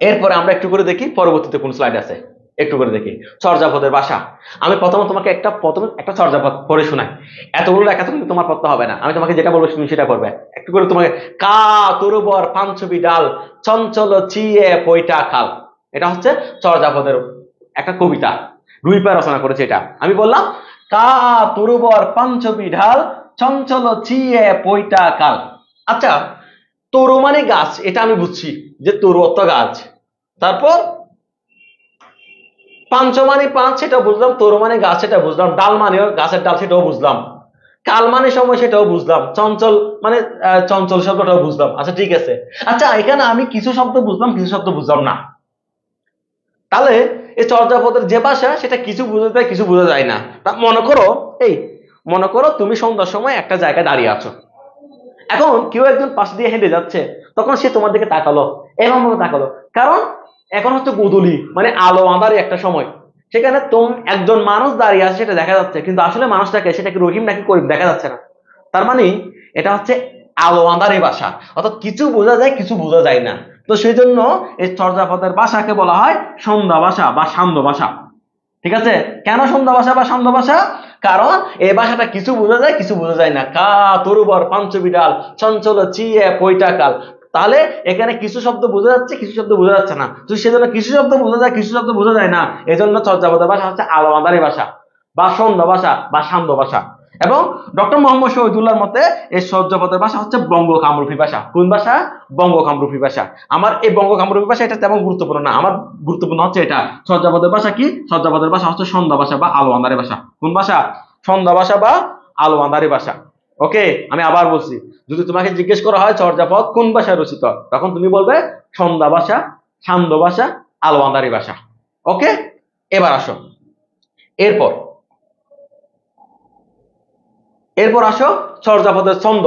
এরপরে আমরা একটু করে দেখি পরবর্তীতে কোন স্লাইড আছে, একটু করে দেখি। চর্যাপদের ভাষা। আমি প্রথমে তোমাকে প্রথমে একটা চর্যাপদ পড়ে শোনাই। এতগুলো লেখা তুমি তোমার পড়তে হবে না, আমি তোমাকে যেটা বলবো তুমি সেটা করবে। একটু করে তোমাকে কা তরুবর পাঞ্চবি ডাল চঞ্চল চিয়ে পৈটা খাল, এটা হচ্ছে চর্যাপদের একটা কবিতা, রুইপা রচনা করেছে এটা। আমি বললাম কা তরুবর পাঞ্চবি ঢাল চঞ্চল চিয়ে পৈটা কাল। আচ্ছা, তরু মানে গাছ, এটা আমি বুঝছি যে তরু অর্থ গাছ। তারপর পাঞ্চ মানে পাঁচ, সেটা বুঝলাম। তরু মানে গাছ, সেটা বুঝলাম। ডাল মানে গাছের ডাল, সেটাও বুঝলাম। কাল মানে সময়, সেটাও বুঝলাম। চঞ্চল মানে চঞ্চল শব্দটাও বুঝলাম। আচ্ছা ঠিক আছে। আচ্ছা, এখানে আমি কিছু শব্দ বুঝলাম, কিছু শব্দ বুঝলাম না। তাহলে এই চর্যাপদের যে ভাষা, সেটা কিছু বোঝা যায়, কিছু বোঝা যায় না। তা মনে করো তুমি সন্ধ্যার সময় একটা জায়গায় দাঁড়িয়ে আছো। এখন কেউ একজন পাশ দিয়ে হেঁটে যাচ্ছে, তখন সে তোমার দিকে তাকালো, এমন ভাবে তাকালো, কারণ এখন হচ্ছে গোধূলি, মানে আলো আঁধারি একটা সময়। সেখানে একজন মানুষ দাঁড়িয়ে আছে, সেটা দেখা যাচ্ছে, কিন্তু আসলে মানুষটাকে, সেটা কি রহিম নাকি করিম দেখা যাচ্ছে না। তার মানে এটা হচ্ছে আলো আঁধারি ভাষা, অর্থাৎ কিছু বোঝা যায়, কিছু বোঝা যায় না। তো সেই জন্য এই চর্যাপদের ভাষাকে বলা হয় সন্ধ্যা ভাষা বা সান্ধ্য ভাষা। ঠিক আছে? কেন সন্ধ্যা ভাষা বা সান্ধ্য ভাষা? কারণ এই ভাষাটা কিছু বোঝা যায়, কিছু বোঝা যায় না। কা তরুবর পাঞ্চবি ডাল চঞ্চল চিয়ে পৈটা কাল। তাহলে এখানে কিছু শব্দ বোঝা যাচ্ছে, কিছু শব্দ বোঝা যাচ্ছে না। তো সেজন্য কিছু শব্দ বোঝা যায়, কিছু শব্দ বোঝা যায় না। এজন্য চর্যাপদের ভাষা হচ্ছে আলো আঁধারি ভাষা বা সন্ধ্যা ভাষা বা সান্ধ্য ভাষা। এবং ডক্টর মোহাম্মদ শহীদুল্লাহর মতে এই চর্যাপদের ভাষা হচ্ছে বঙ্গ কামরূপী ভাষা। কোন ভাষা? বঙ্গ কামরূপী ভাষা। আমার এই বঙ্গ কামরূপী ভাষা এটা তেমন গুরুত্বপূর্ণ না, আমার গুরুত্বপূর্ণ হচ্ছে এটা। চর্যাপদের ভাষা কি? চর্যাপদের ভাষা হচ্ছে সন্ধ্যা ভাষা বা আলো আঁধারি ভাষা। কোন ভাষা? সন্ধ্যা ভাষা বা আলো আঁধারি ভাষা। ওকে, আমি আবার বলছি, যদি তোমাকে জিজ্ঞেস করা হয় চর্যাপদ কোন ভাষায় রচিত, তখন তুমি বলবে সন্ধ্যা ভাষা, সান্ধ্য ভাষা, আলো আঁধারি ভাষা। ওকে, এবার আসো। এরপর এরপর আসো চর্যাপদের ছন্দ।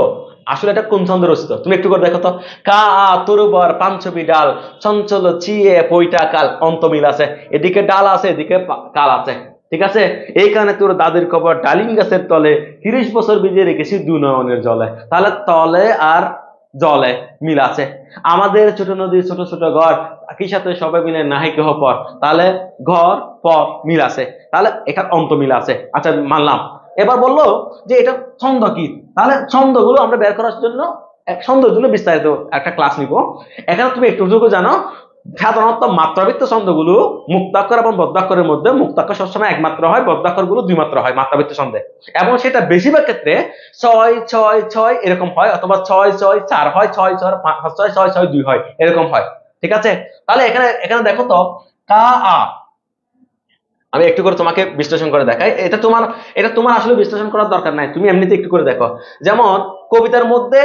আসলে এটা কোন ছন্দে রচিত তুমি একটু করে দেখো তো। কা তরুবর পাঞ্চবি ডাল চঞ্চল চিয়ে পৈটা কাল। অন্তমিল আছে, এদিকে ডাল আছে, এদিকে কাল আছে। ঠিক আছে? এইখানে তোর দাদির খবর ডালিম গাছের তলে 30 বছর ভিজিয়ে রেখেছি দু নয়নের জলে। তাহলে তলে আর জলে মিল আছে। আমাদের ছোট নদী ছোট ছোট ঘর, একই সাথে সবাই মিলে নাহি কেহ পর। তাহলে ঘর পর মিল আছে, তাহলে এখানে অন্তমিল আছে। আচ্ছা, মানলাম। এবার বললো যে এটা ছন্দ কি। তাহলে ছন্দগুলো আমরা বের করার জন্য ছন্দের জন্য বিস্তারিত একটা ক্লাস নিব। এখানে তুমি একটু জানো, সাধারণত মাত্রাবৃত্ত ছন্দগুলো মুক্তাক্ষর এবং বদ্ধাক্ষরের মধ্যে মুক্তাক্ষর সবসময় একমাত্র হয়, বদ্ধাক্ষর গুলো দুই মাত্রা হয় মাত্রাবৃত্ত ছন্দে। এবং সেটা বেশিরভাগ ক্ষেত্রে 6 6 6 এরকম হয়, অথবা 6 6 4 হয়, 6 6 6 6 6 2 হয়, এরকম হয়। ঠিক আছে? তাহলে এখানে এখানে দেখো তো, কা আ। আমি একটু করে তোমাকে বিশ্লেষণ করে দেখাই। এটা তোমার আসলে বিশ্লেষণ করার দরকার নাই, তুমি এমনিতে একটু করে দেখো। যেমন কবিতার মধ্যে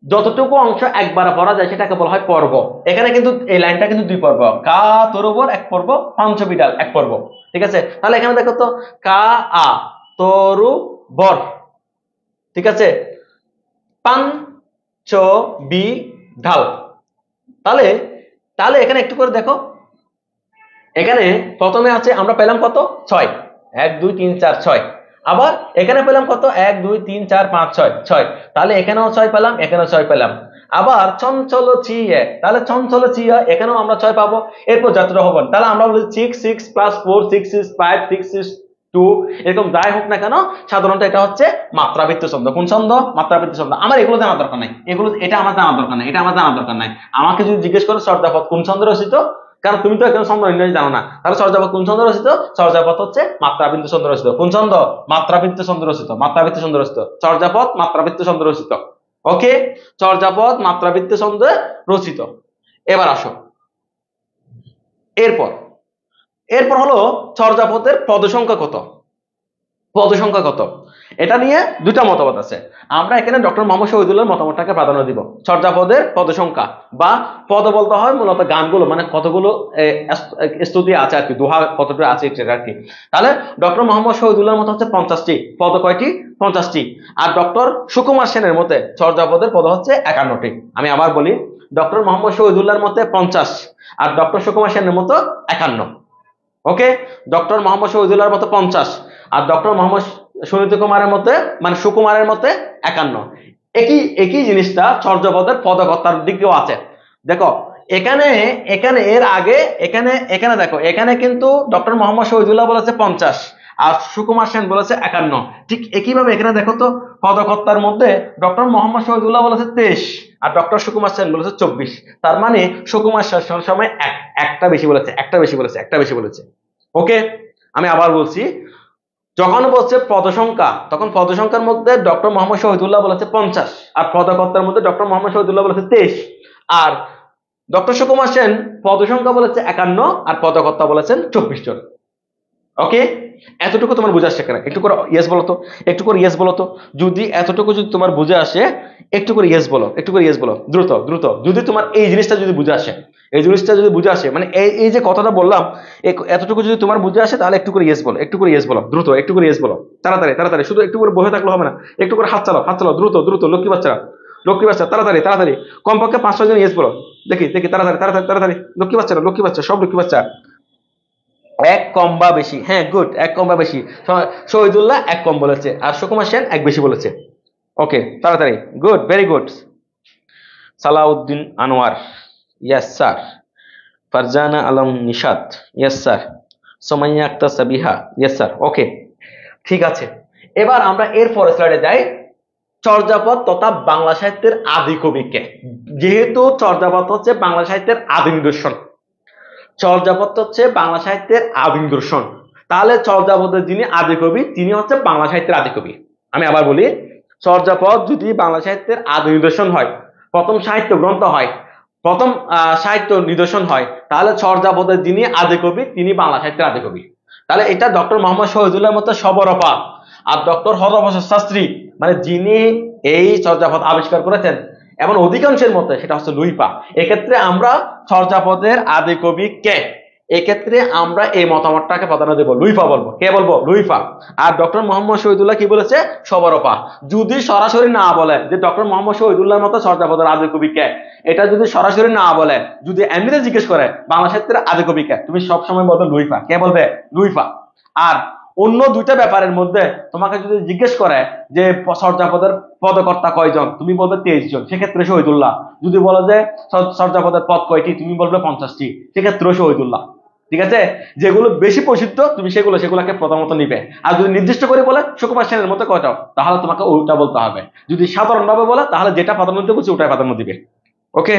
যতটুকু অংশ একবার পড়া যায় সেটাকে বলা হয় পর্ব। এখানে কিন্তু এই লাইনটা কিন্তু দুই পর্ব, কা তরুবর এক পর্ব, পাঞ্চবি ডাল এক পর্ব। ঠিক আছে? তাহলে এখানে দেখো তো, কা আ তরু বর, ঠিক আছে, পাঞ্চবি ঢাল। তাহলে তাহলে এখানে একটু করে দেখো, এখানে প্রথমে আছে আমরা পেলাম কত? 6, 1 2 3 4 6। আবার এখানে পেলাম কত? 1 2 3 4 5 6 6। তাহলে এখানেও 6 পেলাম, এখানেও 6 পেলাম। আবার চঞ্চল চিয়ে, তাহলে চঞ্চল চিয়া এখানেও আমরা 6 পাবো। এরপর যাত্রা হবন, তাহলে আমরা বলি 6 6 + 4 6 6 5 6 6 2, এরকম যাই হোক না কেন, সাধারণত এটা হচ্ছে মাত্রাবৃত্ত ছন্দ। কোন ছন্দ? মাত্রাবৃত্ত ছন্দ। আমার এগুলো জানার দরকার নাই, এটা আমার জানার দরকার নাই, এটা আমার জানার দরকার নাই। আমাকে যদি জিজ্ঞেস করো চর্যাপদ কোন ছন্দে রচিত, কারণ তুমি তো এখানে ছন্দ নির্ণয় জানো না, তাহলে চর্যাপদ কোন ছন্দ রচিত? চর্যাপদ হচ্ছে মাত্রাবৃত্ত ছন্দ রচিত। কোন ছন্দ? মাত্রাবৃত্ত ছন্দ রচিত। মাত্রাবৃত্ত ছন্দ রচিত চর্যাপদ মাত্রাবৃত্ত ছন্দ রচিত। ওকে, চর্যাপদ মাত্রাবৃত্ত ছন্দে রচিত। এবার আসো, এরপর এরপর হলো চর্যাপদের পদ সংখ্যা কত। পদ সংখ্যা কত, এটা নিয়ে দুটা মতবাদ আছে। আমরা এখানে ডক্টর মোহাম্মদ শহীদুল্লাহর মতামতটাকে প্রাধান্য দিব। চর্যাপদের পদ সংখ্যা বা পদ বলতে হয় মূলত গানগুলো, মানে কতগুলো স্তুতি আছে আর কি, দোহা কতটা আছে সেটা আর কি। তাহলে ডক্টর মোহাম্মদ শহীদুল্লাহর মত হচ্ছে 50টি পদ, কয়টি? 50টি। আর ডক্টর সুকুমার সেনের মতে চর্যাপদের পদ হচ্ছে 51টি। আমি আবার বলি, ডক্টর মোহাম্মদ শহীদুল্লাহর মতে 50 আর ডক্টর সুকুমার সেনের মতো 51। ওকে, ডক্টর মোহাম্মদ শহীদুল্লাহর মতো 50 আর ডক্টর মোহাম্মদ সুনীত কুমারের মতে মানে সুকুমারের মতে 51। একই একই জিনিসটা চর্যাপদের পদকর্তার দিকেও আছে। দেখো এখানে এখানে এর আগে এখানে এখানে দেখো, এখানে কিন্তু ডক্টর মোহাম্মদ শহীদুল্লাহ বলেছে 50 আর সুকুমার সেন বলেছে 51। ঠিক একইভাবে এখানে দেখো তো, পদকর্তার মধ্যে ডক্টর মোহাম্মদ শহীদুল্লাহ বলেছে 23 আর ডক্টর সুকুমার সেন বলেছে 24। তার মানে সুকুমার সেন সময় একটা বেশি বলেছে, একটা বেশি বলেছে। ওকে, আমি আবার বলছি, যখন বলছে পদ সংখ্যা তখন পদ সংখ্যার মধ্যে ডক্টর মোহাম্মদ শহীদুল্লাহ বলেছে 50 আর পদকর্তার মধ্যে ডক্টর মোহাম্মদ শহীদুল্লাহ বলেছে 23 আর ডক্টর সুকুমার সেন পদ সংখ্যা বলেছে 51 আর পদকর্তা বলেছেন 24 জন। ওকে, এতটুকু তোমার বুঝে আসছে কেন? একটু করে ইয়েস বলো তো, একটু করে ইয়েস বলো তো। যদি এতটুকু যদি তোমার বুঝে আসে একটু করে ইয়েস বলো, একটু করে ইয়েস বলো, দ্রুত দ্রুত। যদি তোমার এই জিনিসটা যদি বুঝে আসে, এই জিনিসটা যদি বুঝে আসে, মানে এই যে কথাটা বললাম এতটুকু যদি তোমার বুঝে আসে তাহলে একটু করে ইয়েস বলো, একটু করে ইয়েস বলো, দ্রুত একটু করে ইয়েস বলো, তাড়াতাড়ি তাড়াতাড়ি। শুধু একটু করে বসে থাকলে হবে না, একটু করে হাত চালাও, হাত চালাও, দ্রুত দ্রুত। লক্ষ্মী বাচ্চারা, লক্ষ্মী বাচ্চা, তাড়াতাড়ি তাড়াতাড়ি, কমপক্ষে 5-6 জন ইয়েস বলো, দেখি দেখি, তাড়াতাড়ি তাড়াতাড়ি তাড়াতাড়ি। লক্ষ্মী বাচ্চারা, লক্ষ্মী বাচ্চা, সব লক্ষ্মী বাচ্চা। এক কম বা বেশি, হ্যাঁ গুড, এক কম বা বেশি। শহীদুল্লাহ এক কম বলেছে আর সুকুমার সেন এক বেশি বলেছে। ওকে, তাড়াতাড়ি, good, very good. Salauddin Anwar, yes sir. Farzana Alam Nishat, yes sir. Somaiya Akter Sabiha, yes sir. Okay, ঠিক আছে। এবার আমরা এর পরের স্লাইডে যাই। চর্যাপদ তথা বাংলা সাহিত্যের আদি কবি কে? যেহেতু চর্যাপদ হচ্ছে বাংলা সাহিত্যের আদি নিদর্শন, চর্যাপদ হচ্ছে বাংলা সাহিত্যের আদি নিদর্শন, তাহলে চর্যাপদের যিনি আদি কবি তিনি হচ্ছে বাংলা সাহিত্যের আদি কবি। আমি আবার বলি, চর্যাপদ যদি বাংলা সাহিত্যের আদি নিদর্শন হয়, প্রথম সাহিত্য গ্রন্থ হয়, প্রথম সাহিত্য নিদর্শন হয়, তাহলে চর্যাপদের যিনি আদি কবি তিনি বাংলা সাহিত্যের আদি কবি। তাহলে এটা ডক্টর মোহাম্মদ শহীদুল্লাহর মতো সবরপা আর ডক্টর হরপ্রসাদ শাস্ত্রী মানে যিনি এই চর্যাপদ আবিষ্কার করেছেন এমন অধিকাংশের মতে সেটা হচ্ছে লুইপা। এক্ষেত্রে আমরা চর্যাপদের আদি কবি কে, এক্ষেত্রে আমরা এই মতামতটাকে প্রাধান্য দেব, লুইপা বলবো। কে বলবো? লুইপা। আর ডক্টর মোহাম্মদ শহীদুল্লাহ কি বলেছে? সবরপা। যদি সরাসরি না বলে যে ডক্টর মোহাম্মদ শহীদুল্লাহর মতো চর্যাপদের আদি কবি কে, এটা যদি সরাসরি না বলে, যদি এমনিতে জিজ্ঞেস করে বাংলা সাহিত্যের আদি কবি কে, তুমি সবসময় বলবে লুইপা। কে বলবে? লুইপা। আর অন্য দুইটা ব্যাপারের মধ্যে তোমাকে যদি জিজ্ঞেস করে যে চর্যাপদের পদকর্তা কয়জন, তুমি বলবে 23 জন, সেক্ষেত্রে শহীদুল্লাহ। যদি বলো যে চর্যাপদের পদ কয়টি, তুমি বলবে 50টি, সেক্ষেত্রে শহীদুল্লাহ। ঠিক আছে, যেগুলো বেশি প্রসিদ্ধ তুমি সেগুলোকে প্রথমত নিবে। আর যদি নির্দিষ্ট করে বলে সুকুমার সেনের মতো কয়টা, তাহলে তোমাকে ওইটা বলতে হবে। যদি সাধারণভাবে বলে তাহলে যেটা প্রাধান্য দিতে বলছে ওটাই প্রাধান্য দিবে। ওকে,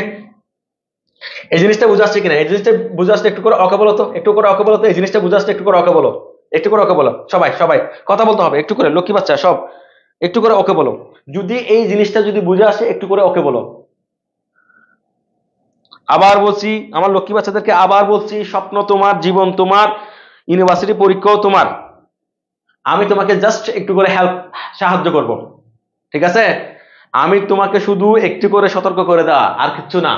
এই জিনিসটা বুঝে আসছে কিনা? এই জিনিসটা বুঝে আসলে একটু করে ওকে বলো তো, একটু করে ওকে বলো তো। এই জিনিসটা বুঝে আসলে একটু করে ওকে বলো, একটু করে ওকে বলো। সবাই সবাই কথা বলতে হবে, একটু করে লক্ষ্মী বাচ্চা সব একটু করে ওকে বলো। যদি এই জিনিসটা যদি বুঝে আসে একটু করে ওকে বলো। আবার বলছি আমার লক্ষ্মী বাচ্চাদেরকে, আবার বলছি, স্বপ্ন তোমার, জীবন তোমার, ইউনিভার্সিটি পরীক্ষাও তোমার। আমি তোমাকে জাস্ট একটু করে সাহায্য করব, ঠিক আছে? আমি তোমাকে শুধু একটু করে সতর্ক করে দেওয়া, আর কিছু না।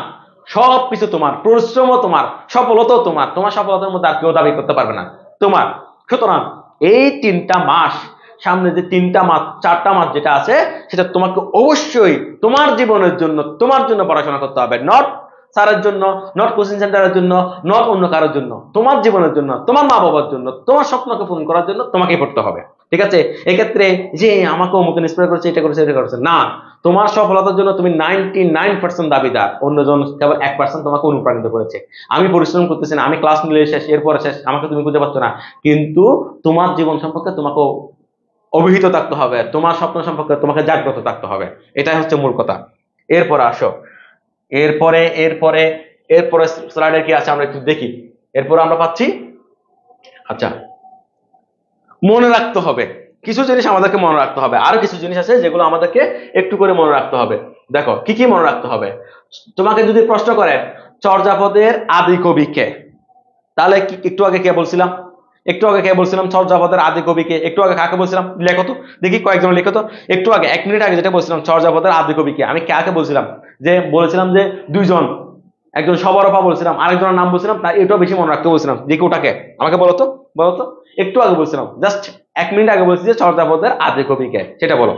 সব কিছু তোমার, পরিশ্রমও তোমার, সফলতাও তোমার। তোমার সফলতার মধ্যে আর কেউ দাবি করতে পারবে না তোমার। সুতরাং এই 3টা মাস, সামনে যে 3টা মাস 4টা মাস যেটা আছে, সেটা তোমাকে অবশ্যই তোমার জীবনের জন্য, তোমার জন্য পড়াশোনা করতে হবে। নট স্যারের জন্য, নট কোচিং সেন্টারের জন্য, নট অন্য কারোর জন্য, তোমার জীবনের জন্য, তোমার মা বাবার জন্য, তোমার স্বপ্নকে পূরণ করার জন্য তোমাকেই পড়তে হবে। ঠিক আছে? এক্ষেত্রে যে আমাকে অমুক ইন্সপায়ার করেছে, এটা করেছে, এটা করেছে না। তোমার সফলতার জন্য তুমি 99% দাবিদার, অন্যজন কেবল 1% তোমাকে অনুপ্রাণিত করেছে। আমি পরিশ্রম করতেছি না, আমি ক্লাস নিলে শেষ, এরপরে শেষ, আমাকে তুমি খুঁজে পাচ্ছ না, কিন্তু তোমার জীবন সম্পর্কে তোমাকে অভিহিত থাকতে হবে, তোমার স্বপ্ন সম্পর্কে তোমাকে জাগ্রত থাকতে হবে। এটাই হচ্ছে মূল কথা। এরপরে আসো, এরপরে এরপরে এরপরে স্লাইডে কি আছে আমরা একটু দেখি। এরপরে আমরা পাচ্ছি, আচ্ছা, মনে রাখতে হবে কিছু জিনিস, আমাদেরকে মনে রাখতে হবে। আরো কিছু জিনিস আছে যেগুলো আমাদেরকে একটু করে মনে রাখতে হবে। দেখো কি কি মনে রাখতে হবে। তোমাকে যদি প্রশ্ন করে চর্যাপদের আদি কবি কে, তাহলে একটু আগে কে বলছিলাম, একটু আগে কে বলছিলাম চর্যাপদের আদি কবিকে, একটু আগে কাকে বলছিলাম, লেখো তো দেখি, কয়েকজন লেখো তো। একটু আগে 1 মিনিট আগে যেটা বলছিলাম চর্যাপদের আদি কবিকে, আমি কাকে বলছিলাম, যে বলেছিলাম যে দুইজন, একজন সবরপা বলছিলাম, আরেকজনের নাম বলছিলাম, তাই এটাও বেশি মনে রাখতে বলছিলাম, যে ওটাকে আমাকে বলো তো, বলো তো। একটু আগে বলছিলাম, জাস্ট 1 মিনিট আগে বলছি যে চর্যাপদের আদি কবিকে, সেটা বলো।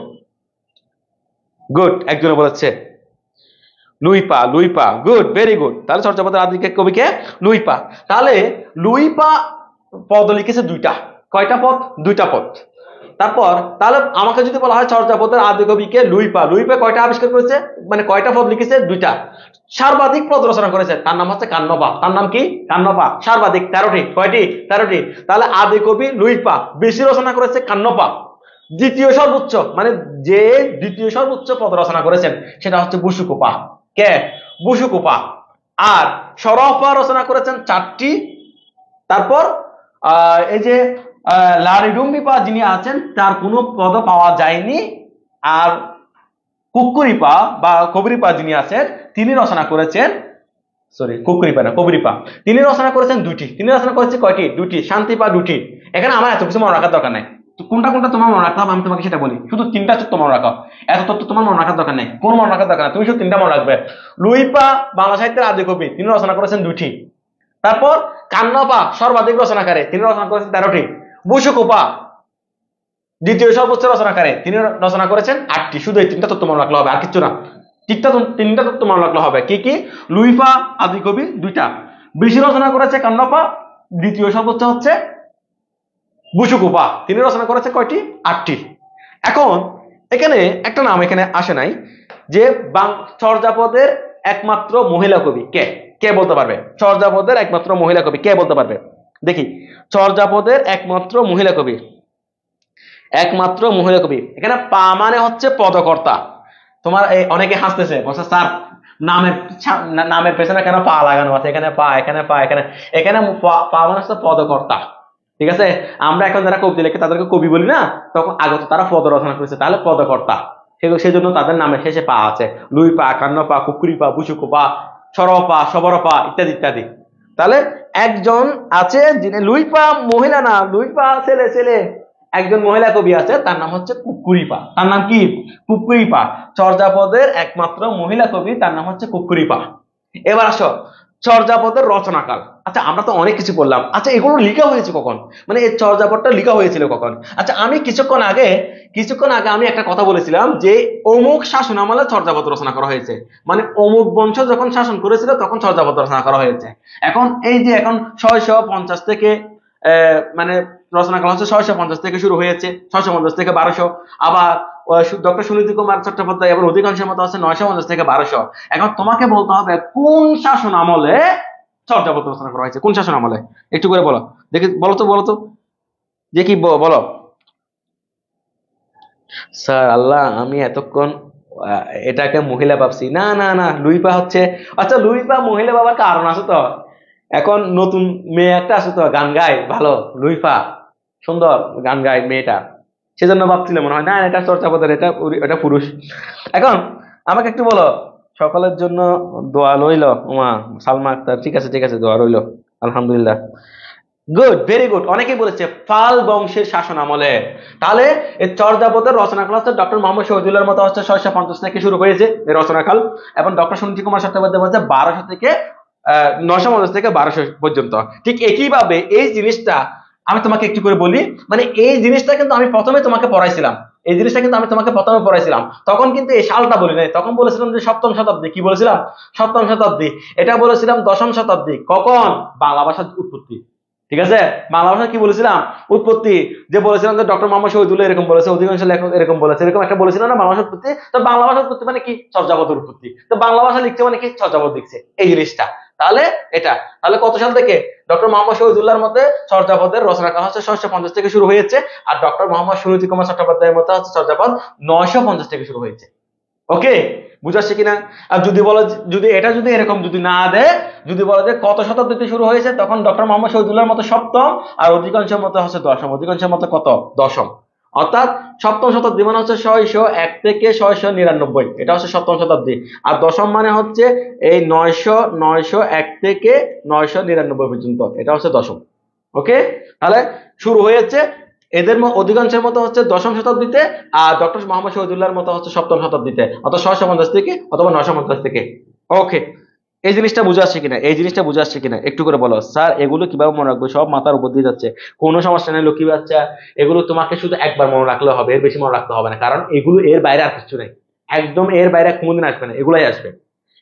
গুড, একজনে বলেছে Luipa, Luipa, good, very good. তাহলে চর্যাপদের আদি কবিকে লুইপা। তাহলে লুইপা পদ লিখেছে দুইটা, কয়টা পদ? দুইটা পদ। তারপর তাহলে আমাকে যদি বলা হয় চর্যাপদের আদি কবিকে লুইপা, লুইপা কয়টা আবিষ্কার করেছে, মানে কয়টা পদ লিখেছে? দুইটা। সর্বাধিক পদ রচনা করেছে, তার নাম হচ্ছে কান্নপা। তার নাম কি? কান্নপা। সর্বাধিক 13টি, কয়টি? 13টি। তাহলে আদি কবি লুইপা, বেশি রচনা করেছে কান্নপা। দ্বিতীয় সর্বোচ্চ, মানে যে দ্বিতীয় সর্বোচ্চ পদ রচনা করেছেন সেটা হচ্ছে বুসুকুপা। কে? বুসুকুপা। আর সরফা রচনা করেছেন 4টি। তারপর এই যে লারিডুম্বিপা যিনি আছেন তার কোনো পদ পাওয়া যায়নি। আর কুক্কুরিপা বা কবিরিপা যিনি আছেন তিনি রচনা করেছেন, সরি কুকুরিপা না কবিরিপা, তিনি রচনা করেছেন 2টি। তিনি রচনা করেছে কয়টি? 2টি। শান্তিপা 2টি। এখানে আমার এত কিছু মনে রাখার দরকার নাই, কোনটা কোনটা তোমার মনে রাখতে হবে আমি তোমাকে সেটা বলি, শুধু 3টা তথ্য মনে রাখো, এত তথ্য তোমার মনে রাখার দরকার নেই, কোন মনে রাখার দরকার নেই, তুমি শুধু 3টা মনে রাখবে। লুইপা বাংলা সাহিত্যের আদি কবি, তিনি রচনা করেছেন 2টি। তারপর কান্নপা সর্বাধিক রচনাকারী, তিনি রচনা করেছেন 13টি। বুসুকুপা দ্বিতীয় সর্বোচ্চ রচনাকারী, তিনি রচনা করেছেন 8টি। শুধু এই 3টা তথ্য মনে রাখলে হবে, আর কিচ্ছু না। 3টা তথ্য মনে রাখলে হবে। কি কি? লুইপা আদি কবি 2টা, বেশি রচনা করেছে কান্নপা, দ্বিতীয় সর্বোচ্চ হচ্ছে বুসুকুপা, তিনি রচনা করেছে কয়টি? 8টি। এখন এখানে একটা নাম এখানে আসে নাই, যে চর্যাপদের একমাত্র মহিলা কবি কে? কে বলতে পারবে? চর্যাপদের একমাত্র মহিলা কবি কে বলতে পারবে? দেখি, চর্যাপদের একমাত্র মহিলা কবি, একমাত্র মহিলা কবি, এখানে পা মানে হচ্ছে পদকর্তা। তোমার এই অনেকে হাসতেছে, বলছে স্যার নামের নামের পেছনে কেন পা লাগানো আছে? এখানে পা, এখানে পা, এখানে এখানে পা মানে হচ্ছে পদকর্তা। ঠিক আছে, আমরা এখন যারা কবিতা লিখে তাদেরকে কবি বলি না, তখন আগে তো তারা পদ রচনা করেছে, তাহলে পদকর্তা, সেই জন্য তাদের নামের শেষে পা আছে। লুইপা, কান্নপা, কুকুরিপা, বুসুকুপা, সরপা, সবরপা ইত্যাদি ইত্যাদি। তাহলে একজন আছে যিনি লুইপা মহিলা না, লুইপা ছেলে, ছেলে। একজন মহিলা কবি আছে, তার নাম হচ্ছে কুক্কুরিপা। তার নাম কি? কুক্কুরিপা। চর্যাপদের একমাত্র মহিলা কবি, তার নাম হচ্ছে কুক্কুরিপা। এবার আসো চর্যাপদের রচনাকাল। আচ্ছা আমরা তো অনেক কিছু বললাম, আচ্ছা এগুলো লিখা হয়েছে কখন, মানে এই চর্যাপদটা লিখা হয়েছিল কখন? আচ্ছা আমি কিছুক্ষণ আগে আমি একটা কথা বলেছিলাম যে অমুক শাসন আমলে চর্যাপদ রচনা করা হয়েছে, মানে অমুক বংশ যখন শাসন করেছিল তখন চর্যাপদ রচনা করা হয়েছে। এখন এই যে এখন 650 থেকে মানে রচনাকাল হচ্ছে 650 থেকে শুরু হয়েছে, 650 থেকে 1200। আবার ডক্টর সুনীতি কুমার চট্টোপাধ্যায় এবার অধিকাংশের মতো আছে 950 থেকে 1200। এখন তোমাকে বলতে হবে কোন শাসন আমলে চর্যাপদ রচনা করা হয়েছে, কোন শাসন আমলে? একটু করে বলো দেখি, বলো তো, বলো তো, যে কি বলো। স্যার আল্লাহ, আমি এতক্ষণ এটাকে মহিলা ভাবছি। না না না, লুইপা হচ্ছে, আচ্ছা লুইপা মহিলা বাবার কারণ আছে তো, এখন নতুন মেয়ে একটা আছে তো গান গায় ভালো, লুইপা সুন্দর গান গায় মেয়েটা, সেজন্য ভাবছিলাম মনে হয় না এটা চর্যাপদের, এটা পুরুষ। এখন আমাকে একটু বলো, সকলের জন্য দোয়া রইলো। উমা সালমা আক্তার, ঠিক আছে ঠিক আছে, দোয়া রইলো, আলহামদুলিল্লাহ। Good, very good. অনেকেই বলেছে পাল বংশের শাসন আমলে। তাহলে এই চর্যাপদের রচনাকাল হচ্ছে ডক্টর মোহাম্মদ শহীদুল্লাহর মতো হচ্ছে 650 থেকে শুরু হয়েছে এই রচনাকাল, এবং ডক্টর সুনীতি কুমার চট্টোপাধ্যায় বলছে 1200 থেকে 950 থেকে 1200 পর্যন্ত। ঠিক একইভাবে এই জিনিসটা আমি তোমাকে একটু করে বলি, মানে এই জিনিসটা কিন্তু আমি প্রথমে তোমাকে পড়াইছিলাম, এই জিনিসটা কিন্তু আমি তোমাকে প্রথমে পড়াইছিলাম, তখন কিন্তু এই সালটা বলি নাই, তখন বলেছিলাম যে 7ম শতাব্দী। কি বলেছিলাম? 7ম শতাব্দী। এটা বলেছিলাম 10ম শতাব্দী। কখন? বাংলা ভাষার উৎপত্তি। ঠিক আছে, বাংলা ভাষা কি বলেছিলাম? উৎপত্তি। যে বলেছিলাম যে ডক্টর মোহাম্মদ শহীদুল্লাহ এরকম বলেছে, অধিকাংশ লেখক এরকম বলেছে, এরকম একটা বলেছিলাম না বাংলা ভাষার উৎপত্তি। তো বাংলা ভাষার উৎপত্তি মানে কি? চর্যাপদের উৎপত্তি। তো বাংলা ভাষা লিখছে মানে কি? চর্যাপদ লিখছে, এই জিনিসটা। তাহলে এটা, তাহলে কত সাল থেকে? ডক্টর মোহাম্মদ শহীদুল্লাহর মতে চর্যাপদের রচনাকাল হচ্ছে 650 থেকে শুরু হয়েছে, আর ডক্টর মোহাম্মদ সুনীতি কুমার চট্টোপাধ্যায়ের মতে হচ্ছে চর্যাপদ 950 থেকে শুরু হয়েছে। ওকে, বুঝাচ্ছে কিনা? আর যদি বলো, যদি এটা যদি এরকম যদি না দেয়, যদি বলে যে কত শতাব্দীতে শুরু হয়েছে, তখন ডক্টর মোহাম্মদ শহীদুল্লাহর মতো 7ম, আর অধিকাংশের মতো হচ্ছে 10ম, অধিকাংশের মতো কত? 10ম। অর্থাৎ 7ম শতাব্দী মানে হচ্ছে 601 থেকে 699, এটা হচ্ছে 7ম শতাব্দী। আর 10ম মানে হচ্ছে এই 901 থেকে 999 পর্যন্ত, এটা হচ্ছে 10ম। ওকে, তাহলে শুরু হয়েছে এদের অধিকাংশের মতো হচ্ছে দশম শতাব্দীতে, আর ডক্টর মোহাম্মদ শহীদুল্লাহর মতো হচ্ছে সপ্তম শতাব্দীতে, অথবা 650 থেকে অথবা 950 থেকে। ওকে, এই জিনিসটা বুঝে আসছে কিনা, এই জিনিসটা বুঝে আসছে কিনা একটু করে বলো। স্যার এগুলো কিভাবে মনে রাখবো, সব মাথার উপর দিয়ে যাচ্ছে, কোনো সমস্যা নেই লক্ষ্মী বাচ্চা, এগুলো তোমাকে শুধু একবার মনে রাখলে হবে, এর বেশি মনে রাখতে হবে না, কারণ এগুলো এর বাইরে আর কিছু নেই, একদম এর বাইরে কোনোদিন আসবে না, এগুলাই আসবে,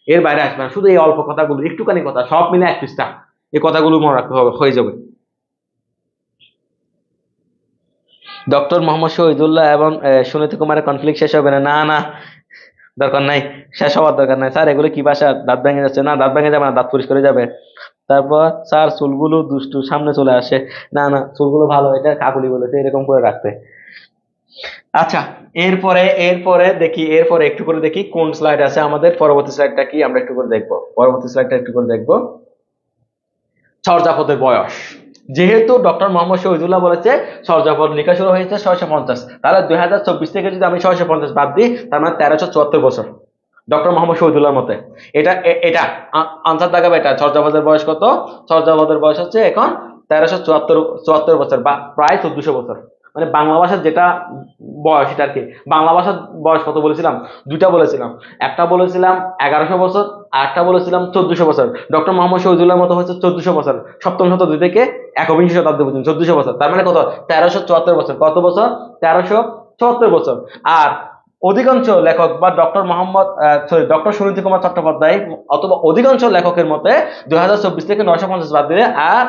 এর বাইরে আসবে না, শুধু এই অল্প কথাগুলো, একটুখানি কথা, সব মিলে এক পৃষ্ঠা, এই কথাগুলো মনে রাখতে হবে, হয়ে যাবে। ডক্টর মোহাম্মদ শহীদুল্লাহ এবং সুনীতি কুমারের কনফ্লিক্ট শেষ হবে না, না না, দরকার নাই, শেষ হওয়ার দরকার নাই। স্যার এগুলো কি ভাষা, দাঁত ভেঙে যাচ্ছে, না দাঁত ভেঙে যাবে না, দাঁত পরিষ্কার হয়ে যাবে। তারপর স্যার চুলগুলো দুষ্টু সামনে চলে আসে, না না চুলগুলো ভালো, এটা কাকুলি বলেছে এরকম করে রাখতে। আচ্ছা, এরপরে এরপরে দেখি, এরপরে একটু করে দেখি কোন স্লাইড আছে আমাদের, পরবর্তী স্লাইডটা কি আমরা একটু করে দেখবো, পরবর্তী স্লাইডটা একটু করে দেখবো। চর্যাপদের বয়স, যেহেতু ডক্টর মোহাম্মদ শহীদুল্লাহ বলেছে চর্যাপদ লেখা শুরু হয়েছে 650, তাহলে 2024 থেকে যদি আমি 650 বাদ দিই, তার মানে 1374 বছর ডক্টর মোহাম্মদ শহীদুল্লাহর মতে। এটা আনসার দেখাবে, এটা চর্যাপদের বয়স কত, চর্যাপদের বয়স হচ্ছে এখন 1374 বছর, বা প্রায় 1400 বছর। মানে বাংলা ভাষার যেটা বয়স এটা আর কি, বাংলা ভাষার বয়স কত বলেছিলাম, দুইটা বলেছিলাম, একটা বলেছিলাম 1100 বছর, আর একটা বলেছিলাম 1400 বছর। ডক্টর মোহাম্মদ শহীদুল্লাহর মতো হচ্ছে 1400 বছর, সপ্তম শতাব্দী থেকে একবিংশ শতাব্দী পর্যন্ত 1400 বছর, তার মানে কত, 1374 বছর, কত বছর, 1374 বছর। আর অধিকাংশ লেখক বা doctor Mohammad sorry doctor Suniti Kumar Chattopadhyay অথবা অধিকাংশ লেখকের মতে 2024 থেকে 950 বাদ দিলে আর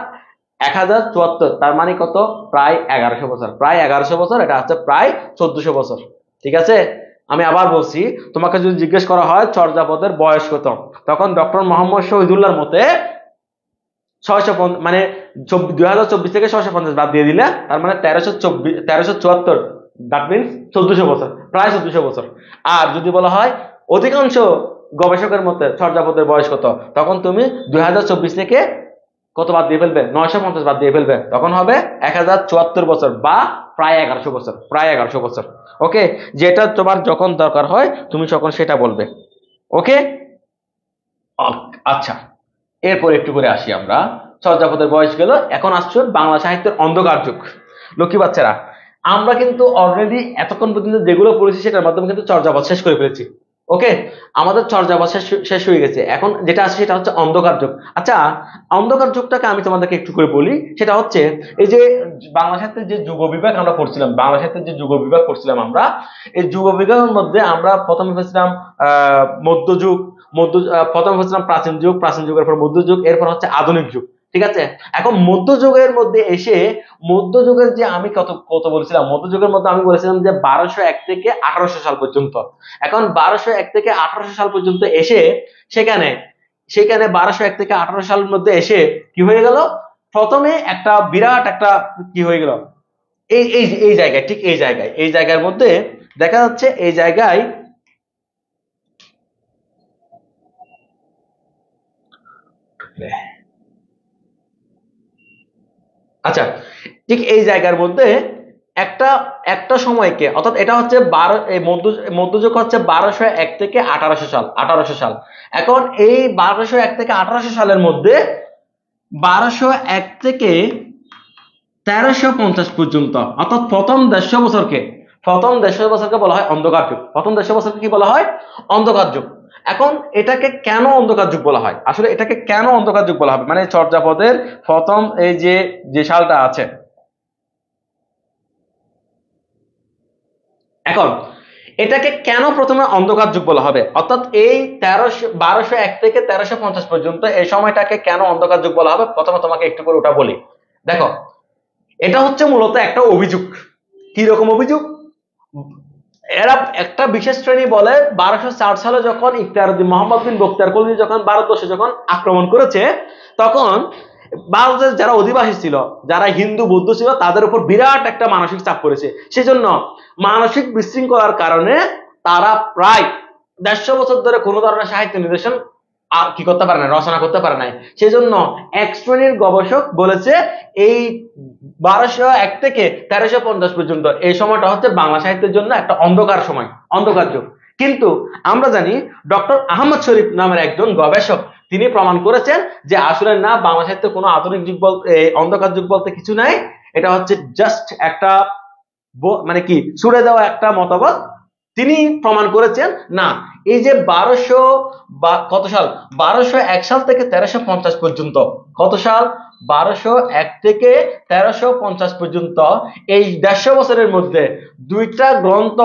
1074, তার মানে কত, প্রায় 1100 বছর, প্রায় 1100 বছর, এটা হচ্ছে প্রায় 1400 বছর। ঠিক আছে, আমি আবার বলছি, তোমাকে যদি জিজ্ঞেস করা হয় চর্যাপদের বয়স কত, তখন ডক্টর মোহাম্মদ শহীদুল্লাহর মতে 650, মানে 2024 থেকে 650 বাদ দিয়ে দিলে তার মানে 1374, দ্যাট মিনস 1400 বছর, প্রায় 1400 বছর। আর যদি বলা হয় অধিকাংশ গবেষকের মতে চর্যাপদের বয়স কত, তখন তুমি 2024 থেকে কত বাদ দিয়ে ফেলবে, 950 বাদ দিয়ে ফেলবে, তখন হবে 1074 বছর, বা প্রায় 1100 বছর, প্রায় 1100 বছর। ওকে, যেটা তোমার যখন দরকার হয় তুমি তখন সেটা বলবে। ওকে, আচ্ছা, এরপর একটু করে আসি আমরা, চর্যাপদের বয়স গেল, এখন আসছে বাংলা সাহিত্যের অন্ধকার যুগ। লক্ষ্মী বাচ্চারা, আমরা কিন্তু অলরেডি এতক্ষণ পর্যন্ত যেগুলো পড়েছি সেটার মাধ্যমে কিন্তু চর্যাপদ শেষ করে ফেলেছি। ওকে, আমাদের চর্যাপদ শেষ হয়ে গেছে, এখন যেটা আছে সেটা হচ্ছে অন্ধকার যুগ। আচ্ছা, অন্ধকার যুগটাকে আমি তোমাদেরকে একটু করে বলি, সেটা হচ্ছে এই যে বাংলা সাহিত্যের যে যুগ বিভাগ আমরা পড়ছিলাম, বাংলা সাহিত্যের যে যুগ বিভাগ পড়ছিলাম আমরা, এই যুগ বিভাগের মধ্যে আমরা প্রথমে পেয়েছিলাম মধ্যযুগ, প্রথমে হচ্ছিলাম প্রাচীন যুগ, প্রাচীন যুগের পর মধ্যযুগ, এরপর হচ্ছে আধুনিক যুগ। ঠিক আছে, এখন মধ্যযুগের মধ্যে এসে, মধ্যযুগের যে আমি কত কত বলেছিলাম, মধ্যযুগের মধ্যে আমি বলেছিলাম যে 1201 থেকে 1800 সাল পর্যন্ত। এখন 1201 থেকে 1800 সাল পর্যন্ত এসে, সেখানে সেখানে 1201 থেকে 1800 সালের মধ্যে এসে কি হয়ে গেল, প্রথমে একটা বিরাট একটা কি হয়ে গেল, এই এই এই জায়গায়, ঠিক এই জায়গার মধ্যে দেখা যাচ্ছে, এই জায়গায় আচ্ছা, ঠিক এই জায়গার মধ্যে একটা একটা সময়কে, অর্থাৎ এটা হচ্ছে 12, এই মধ্যযুগ হচ্ছে 1201 থেকে 1800 সাল। এখন এই 1201 থেকে 1800 সালের মধ্যে 1201 থেকে 1350 পর্যন্ত, অর্থাৎ প্রথম 150 বছরকে বলা হয় অন্ধকার যুগ, প্রথম 150 বছরকে কি বলা হয়, অন্ধকার যুগ। এখন এটাকে কেন অন্ধকার যুগ বলা হয়, আসলে এটাকে কেন অন্ধকার যুগ বলা হবে, মানে চর্যাপদের প্রথম এই যে যে সালটা আছে, এখন এটাকে কেন প্রথমে অন্ধকার যুগ বলা হবে, অর্থাৎ এই 1201 থেকে 1350 পর্যন্ত এই সময়টাকে কেন অন্ধকার যুগ বলা হবে, প্রথমে তোমাকে একটু করে ওটা বলি। দেখো, এটা হচ্ছে মূলত একটা অভিযোগ। কি রকম অভিযোগ, এরা একটা বিশেষ শ্রেণী বলে 1204 সালে যখন ইখতিয়ারউদ্দিন মোহাম্মদ বিন বখতিয়ার খলজি যখন ভারতবর্ষে যখন আক্রমণ করেছে, তখন ভারতের যারা অধিবাসী ছিল, যারা হিন্দু বৌদ্ধ ছিল, তাদের উপর বিরাট একটা মানসিক চাপ পড়েছে। সেজন্য মানসিক বিশৃঙ্খলার কারণে তারা প্রায় 150 বছর ধরে কোনো ধরনের সাহিত্য নিদর্শন কি করতে পারে না, রচনা করতে পারে নাই। সেজন্য এক শ্রেণীর গবেষক বলেছে এই 1201 থেকে 1350 পর্যন্ত এই সময়টা হচ্ছে বাংলা সাহিত্যের জন্য একটা অন্ধকার সময়, অন্ধকার যুগ। কিন্তু আমরা জানি ডক্টর আহমদ শরীফ নামের একজন গবেষক তিনি প্রমাণ করেছেন যে আসলে না, বাংলা সাহিত্যে কোনো আধুনিক যুগ বলতে, অন্ধকার যুগ বলতে কিছু নাই, এটা হচ্ছে জাস্ট একটা মানে কি ছুড়ে দেওয়া একটা মতবাদ। তিনি প্রমাণ করেছেন না, এই যে 1200 বা কত সাল, 1201 সাল থেকে 1350 পর্যন্ত, কত সাল, 1201 থেকে 1350 পর্যন্ত, এই 150 বছরের মধ্যে দুইটা গ্রন্থ,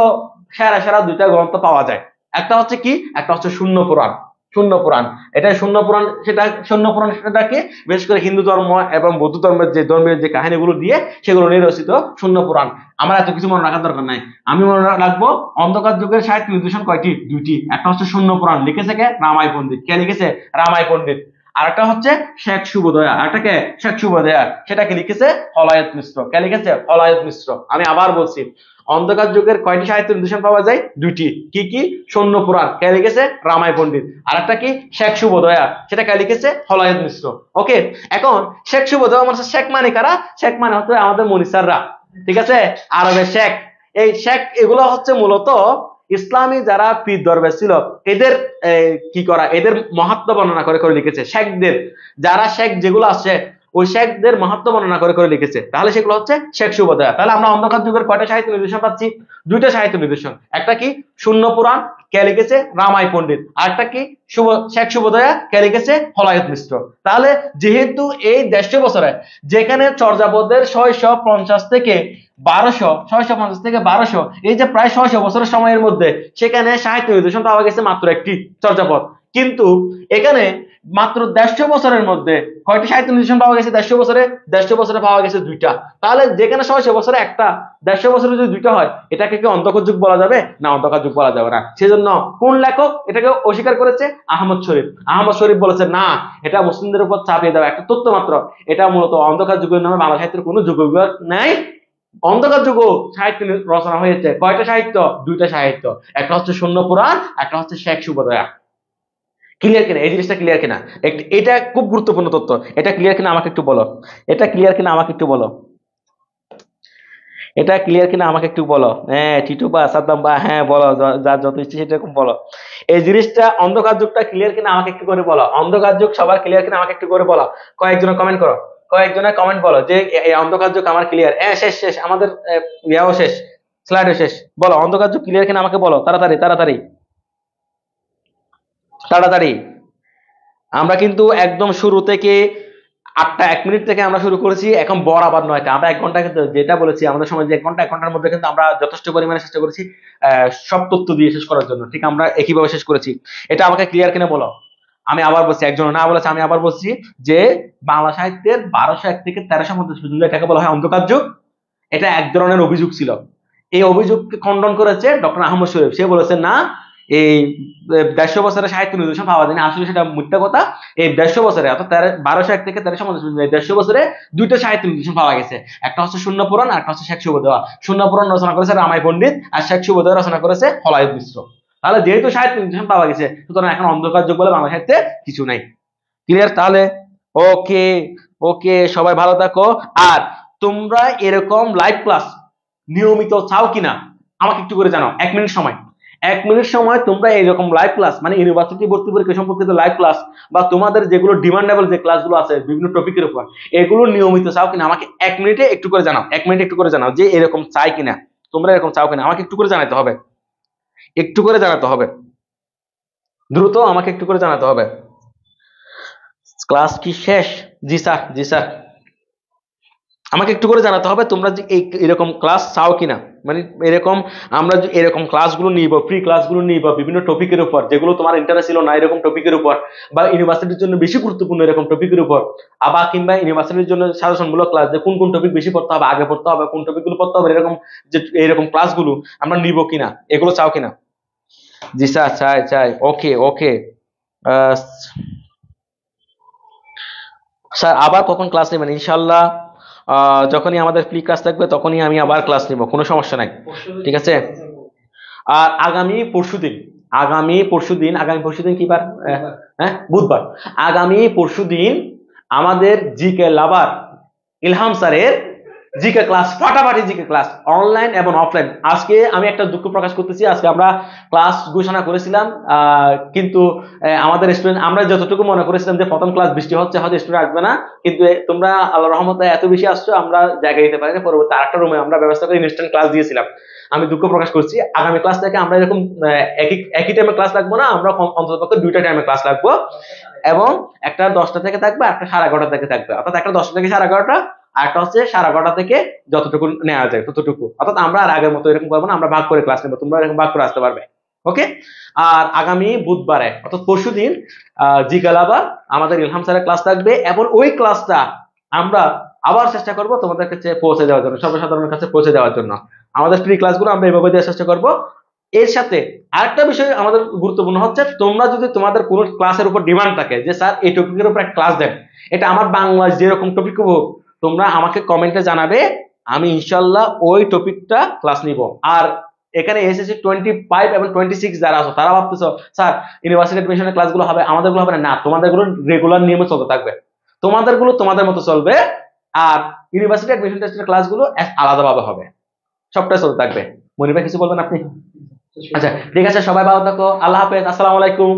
সেরা সেরা দুইটা গ্রন্থ পাওয়া যায়। একটা হচ্ছে কি, একটা হচ্ছে শূন্য পুরাণ। শূন্য পুরাণ, এটা শূন্য পুরাণ, সেটা শূন্য পুরাণ সেটাকে বিশেষ করে হিন্দু ধর্ম এবং বৌদ্ধ ধর্মের যে ধর্মের যে কাহিনীগুলো দিয়ে সেগুলো নিয়ে রচিত শূন্য পুরাণ। আমার এত কিছু মনে রাখার দরকার নাই, আমি মনে রাখবো অন্ধকার যুগের সাহিত্য নিদর্শন কয়টি, দুইটি। একটা হচ্ছে শূন্য পুরাণ, লিখেছে কে, রামাই পণ্ডিত। কে লিখেছে, রামাই পণ্ডিত। আর একটা হচ্ছে শেখ শুভোদয়া, আরেকটা কে, শেখ শুভোদয়া, সেটাকে লিখেছে হলায়ত মিশ্র। কে লিখেছে, হলায়ত মিশ্র। আমি আবার বলছি, অন্ধকার যুগের কয়টি সাহিত্য নিদর্শন পাওয়া যায়, দুইটি। কি কি, শূন্য পুরাণ, কে লিখেছে, রামাই পণ্ডিত। আর একটা কি, শেখ শুভোদয়া, সেটা কে লিখেছে, হলায়ত মিশ্র। ওকে, এখন শেখ শুভোদয়া মানে, শেখ মানে কারা, শেখ মানে হচ্ছে আমাদের মনিসাররা, ঠিক আছে, আরবের শেখ। এই শেখ এগুলো হচ্ছে মূলত ইসলামী যারা পীর দরবেশ ছিল, এদের কি করা, এদের মাহাত্ম্য বর্ণনা করে করে লিখেছে। শেখদের যারা শেখ যেগুলো আছে, ওই শেখদের মাহাত্ম্য বর্ণনা করে করে লিখেছে, তাহলে সেগুলো হচ্ছে শেখ শুভোদয়া। তাহলে আমরা অন্ধকার যুগের কয়টা সাহিত্য নিদর্শন পাচ্ছি, দুইটা সাহিত্য নিদর্শন। একটা কি, শূন্য পুরাণ, কে লিখেছে, রামাই পণ্ডিত। আর একটা কি, শেখ শুভোদয়া, কে লিখেছে, হলায়ত মিশ্র। তাহলে যেহেতু এই 150 বছরে, যেখানে চর্যাপদের 650 থেকে 1200, এই যে প্রায় 600 বছরের সময়ের মধ্যে, সেখানে সাহিত্য নিদর্শন পাওয়া গেছে মাত্র একটি চর্যাপদ। কিন্তু এখানে মাত্র 150 বছরের মধ্যে কয়টি সাহিত্য নিদর্শন পাওয়া গেছে, 150 বছরে, 150 বছরে পাওয়া গেছে দুইটা। তাহলে যেখানে 600 বছরে একটা, 150 বছরে যদি দুইটা হয়, এটাকে কি অন্ধকার যুগ বলা যাবে, না অন্ধকার যুগ বলা যাবে না। সেজন্য কোন লেখক এটাকে অস্বীকার করেছে, আহমদ শরীফ। আহমদ শরীফ বলেছে না, এটা মুসলিমদের উপর চাপিয়ে দেওয়া একটা তথ্য মাত্র, এটা মূলত অন্ধকার যুগের নামে বাংলা সাহিত্যের কোনো যুগ বিভাগ নাই। অন্ধকার যুগ সাহিত্য রচনা হয়েছে কয়টা সাহিত্য, দুইটা সাহিত্য, একটা হচ্ছে শূন্য পুরাণ, একটা হচ্ছে শেখ শুভোদয়া। ক্লিয়ার কিনা, এই জিনিসটা ক্লিয়ার কিনা, এটা খুব গুরুত্বপূর্ণ তথ্য। এটা ক্লিয়ার কিনা আমাকে একটু বলো, এটা ক্লিয়ার কিনা আমাকে একটু বলো, এটা ক্লিয়ার কিনা আমাকে একটু বলো। হ্যাঁ টিটু বা সাদ্দাম বা, হ্যাঁ বলো, যার যত ইচ্ছে সেরকম বলো। এই জিনিসটা অন্ধকার যুগটা ক্লিয়ার কিনা আমাকে একটু করে বলো, অন্ধকার যুগ সবার ক্লিয়ার কিনা আমাকে একটু করে বলো। কয়েকজনের কমেন্ট করো, কয়েকজনের কমেন্ট বলো যে এই অন্ধকার যুগ আমার ক্লিয়ার। হ্যাঁ শেষ শেষ, আমাদের ইয়াও শেষ, স্লাইডও শেষ। বলো অন্ধকার যুগ ক্লিয়ার কিনা আমাকে বলো, তাড়াতাড়ি তাড়াতাড়ি তাড়াতাড়ি। আমরা কিন্তু একদম শুরু থেকে 8টা 1 মিনিট থেকে আমরা শুরু করেছি, এখন বরাবর 9টা। আমরা 1 ঘন্টা কিন্তু যেটা বলেছি আমাদের সময় যে 1 ঘন্টার মধ্যে কিন্তু আমরা যথেষ্ট পরিমাণে চেষ্টা করেছি সব তথ্য দিয়ে শেষ করার জন্য, ঠিক আমরা একইভাবে শেষ করেছি। এটা আমাকে ক্লিয়ার কিনা বলো। আমি আবার বলছি, একজন না বলেছে, আমি আবার বলছি যে বাংলা সাহিত্যের 1201 থেকে 1350 পর্যন্ত এটাকে বলা হয় অন্ধকার যুগ। এটা এক ধরনের অভিযোগ ছিল, এই অভিযোগকে খণ্ডন করেছে ডক্টর আহমদ শরীফ। সে বলেছে না, এই 150 বছরের সাহিত্য নিদর্শন পাওয়া যায়নি, আসলে সেটা মিথ্যা কথা। এই 150 বছরে, অর্থাৎ 1201 থেকে 1350, 150 বছরে দুইটা সাহিত্য নিদর্শন পাওয়া গেছে। একটা হচ্ছে শূন্য পুরাণ, আর একটা হচ্ছে শেখ শুভোদয়া। শূন্য পুরাণ রচনা করেছে রামাই পণ্ডিত, আর শেখ শুভোদয়া রচনা করেছে হলায়ত মিশ্র। তাহলে যেহেতু সাহিত্য নিদর্শন পাওয়া গেছে, সুতরাং এখন অন্ধকার যুগ বলে বাংলা সাহিত্যে কিছু নাই। ক্লিয়ার তাহলে? ওকে ওকে, সবাই ভালো থাকো। আর তোমরা এরকম লাইভ ক্লাস নিয়মিত চাও কিনা আমাকে একটু করে জানাও। 1 মিনিট সময়, 1 মিনিট সময় তোমরা এইরকম লাইভ ক্লাস, মানে ইউনিভার্সিটি ভর্তি পরীক্ষা সম্পর্কিত লাইভ ক্লাস, বা তোমাদের যেগুলো ডিমান্ডেবল যে ক্লাসগুলো আছে বিভিন্ন টপিকের উপর, এগুলো নিয়মিত চাও কিনা আমাকে 1 মিনিটে একটু করে জানাও। 1 মিনিটে একটু করে জানাও যে এরকম চাই কিনা, তোমরা এরকম চাও কিনা, আমাকে একটু করে জানাতে হবে, একটু করে জানাতে হবে, দ্রুত আমাকে একটু করে জানাতে হবে। ক্লাস কি শেষ? জি স্যার, জি স্যার। আমাকে একটু করে জানাতে হবে তোমরা যে এরকম ক্লাস চাও কিনা, মানে এরকম আমরা এরকম ক্লাসগুলো নিব, ফ্রি ক্লাসগুলো নিব বিভিন্ন টপিকের উপর, যেগুলো তোমার ইন্টারেস্ট ছিল না এরকম টপিকের উপর, বা ইউনিভার্সিটির জন্য বেশি গুরুত্বপূর্ণ এরকম টপিকের উপর, আবার কিংবা ইউনিভার্সিটির জন্য সাজেশনমূলক ক্লাস, যে কোন কোন টপিক বেশি পড়তে হবে, আগে পড়তে হবে, কোন টপিকগুলো পড়তে হবে, এরকম যে এরকম ক্লাসগুলো আমরা নিব কিনা, এগুলো চাও কিনা? জি স্যার, চাই চাই। ওকে ওকে স্যার, আবার কখন ক্লাস নেবেন? ইনশাল্লাহ যখনই আমাদের ফ্রি ক্লাস থাকবে তখনই আমি আবার ক্লাস নিব, কোনো সমস্যা নাই, ঠিক আছে। আর আগামী পরশুদিন, আগামী পরশুদিন কি বার? হ্যাঁ, বুধবার। আগামী পরশুদিন আমাদের জিকে লাভার ইলহাম স্যারের জিকে ক্লাস, ফাটাফাটি জিকে ক্লাস, অনলাইন এবং অফলাইন। আজকে আমি একটা দুঃখ প্রকাশ করতেছি, আজকে আমরা ক্লাস ঘোষণা করেছিলাম, কিন্তু আমাদের স্টুডেন্ট, আমরা যতটুকু মনে করেছিলাম যে প্রথম ক্লাস বৃষ্টি হচ্ছে, হয়তো স্টুডেন্ট আসবে না, কিন্তু তোমরা আল্লাহ রহমতে এত বেশি আসছো, আমরা জায়গা দিতে পারি না। পরবর্তী আরেকটা রুমে আমরা ব্যবস্থা করে ইনস্ট্যান্ট ক্লাস দিয়েছিলাম। আমি দুঃখ প্রকাশ করছি, আগামী ক্লাস থেকে আমরা এরকম একই টাইমে ক্লাস রাখবো না, আমরা অন্ততপক্ষে 2টা টাইমে ক্লাস রাখবো, এবং একটা 10টা থেকে থাকবে, একটা 11:30 থেকে থাকবে, অর্থাৎ একটা 10টা থেকে 11:30, আর একটা হচ্ছে 11:30 থেকে যতটুকু নেওয়া যায় ততটুকু। অর্থাৎ আমরা আর আগের মতো এরকম করবো না, আমরা ভাগ করে ক্লাস নেবো, তোমরা এরকম ভাগ করে আসতে পারবে। ওকে। আর আগামী বুধবারে অর্থাৎ পরশুদিন জিগালাবা আমাদের ইলহাম স্যারের ক্লাস থাকবে, এবং ওই ক্লাসটা আমরা আবার চেষ্টা করব তোমাদের কাছে পৌঁছে দেওয়ার জন্য, সর্বসাধারণের কাছে পৌঁছে দেওয়ার জন্য। আমাদের ফ্রি ক্লাসগুলো আমরা এভাবে দেওয়ার চেষ্টা করব। এর সাথে আরেকটা বিষয় আমাদের গুরুত্বপূর্ণ হচ্ছে, তোমরা যদি তোমাদের কোনো ক্লাসের উপর ডিমান্ড থাকে যে স্যার এই টপিকের উপর একটা ক্লাস দেন, এটা আমার বাংলা যেরকম টপিক হোক, তোমরা আমাকে কমেন্টে জানাবে, আমি ইনশাল্লাহ ওই টপিকটা ক্লাস নিব। আর এখানে এসএসসি 25 এবং 26 যারা আছো, তারা ভাবতেছো স্যার ইউনিভার্সিটি অ্যাডমিশনের ক্লাসগুলো হবে, আমাদেরগুলো হবে না। না, তোমাদেরগুলো রেগুলার নিয়মে চলতে থাকবে, তোমাদেরগুলো তোমাদের মতো চলবে, আর ইউনিভার্সিটি অ্যাডমিশন টেস্টের ক্লাসগুলো আলাদাভাবে হবে, সবটাই চলতে থাকবে। মনির ভাই কিছু বলবেন আপনি? আচ্ছা, ঠিক আছে, সবাই ভালো থাকো, আল্লাহ হাফেজ, আসসালামু আলাইকুম।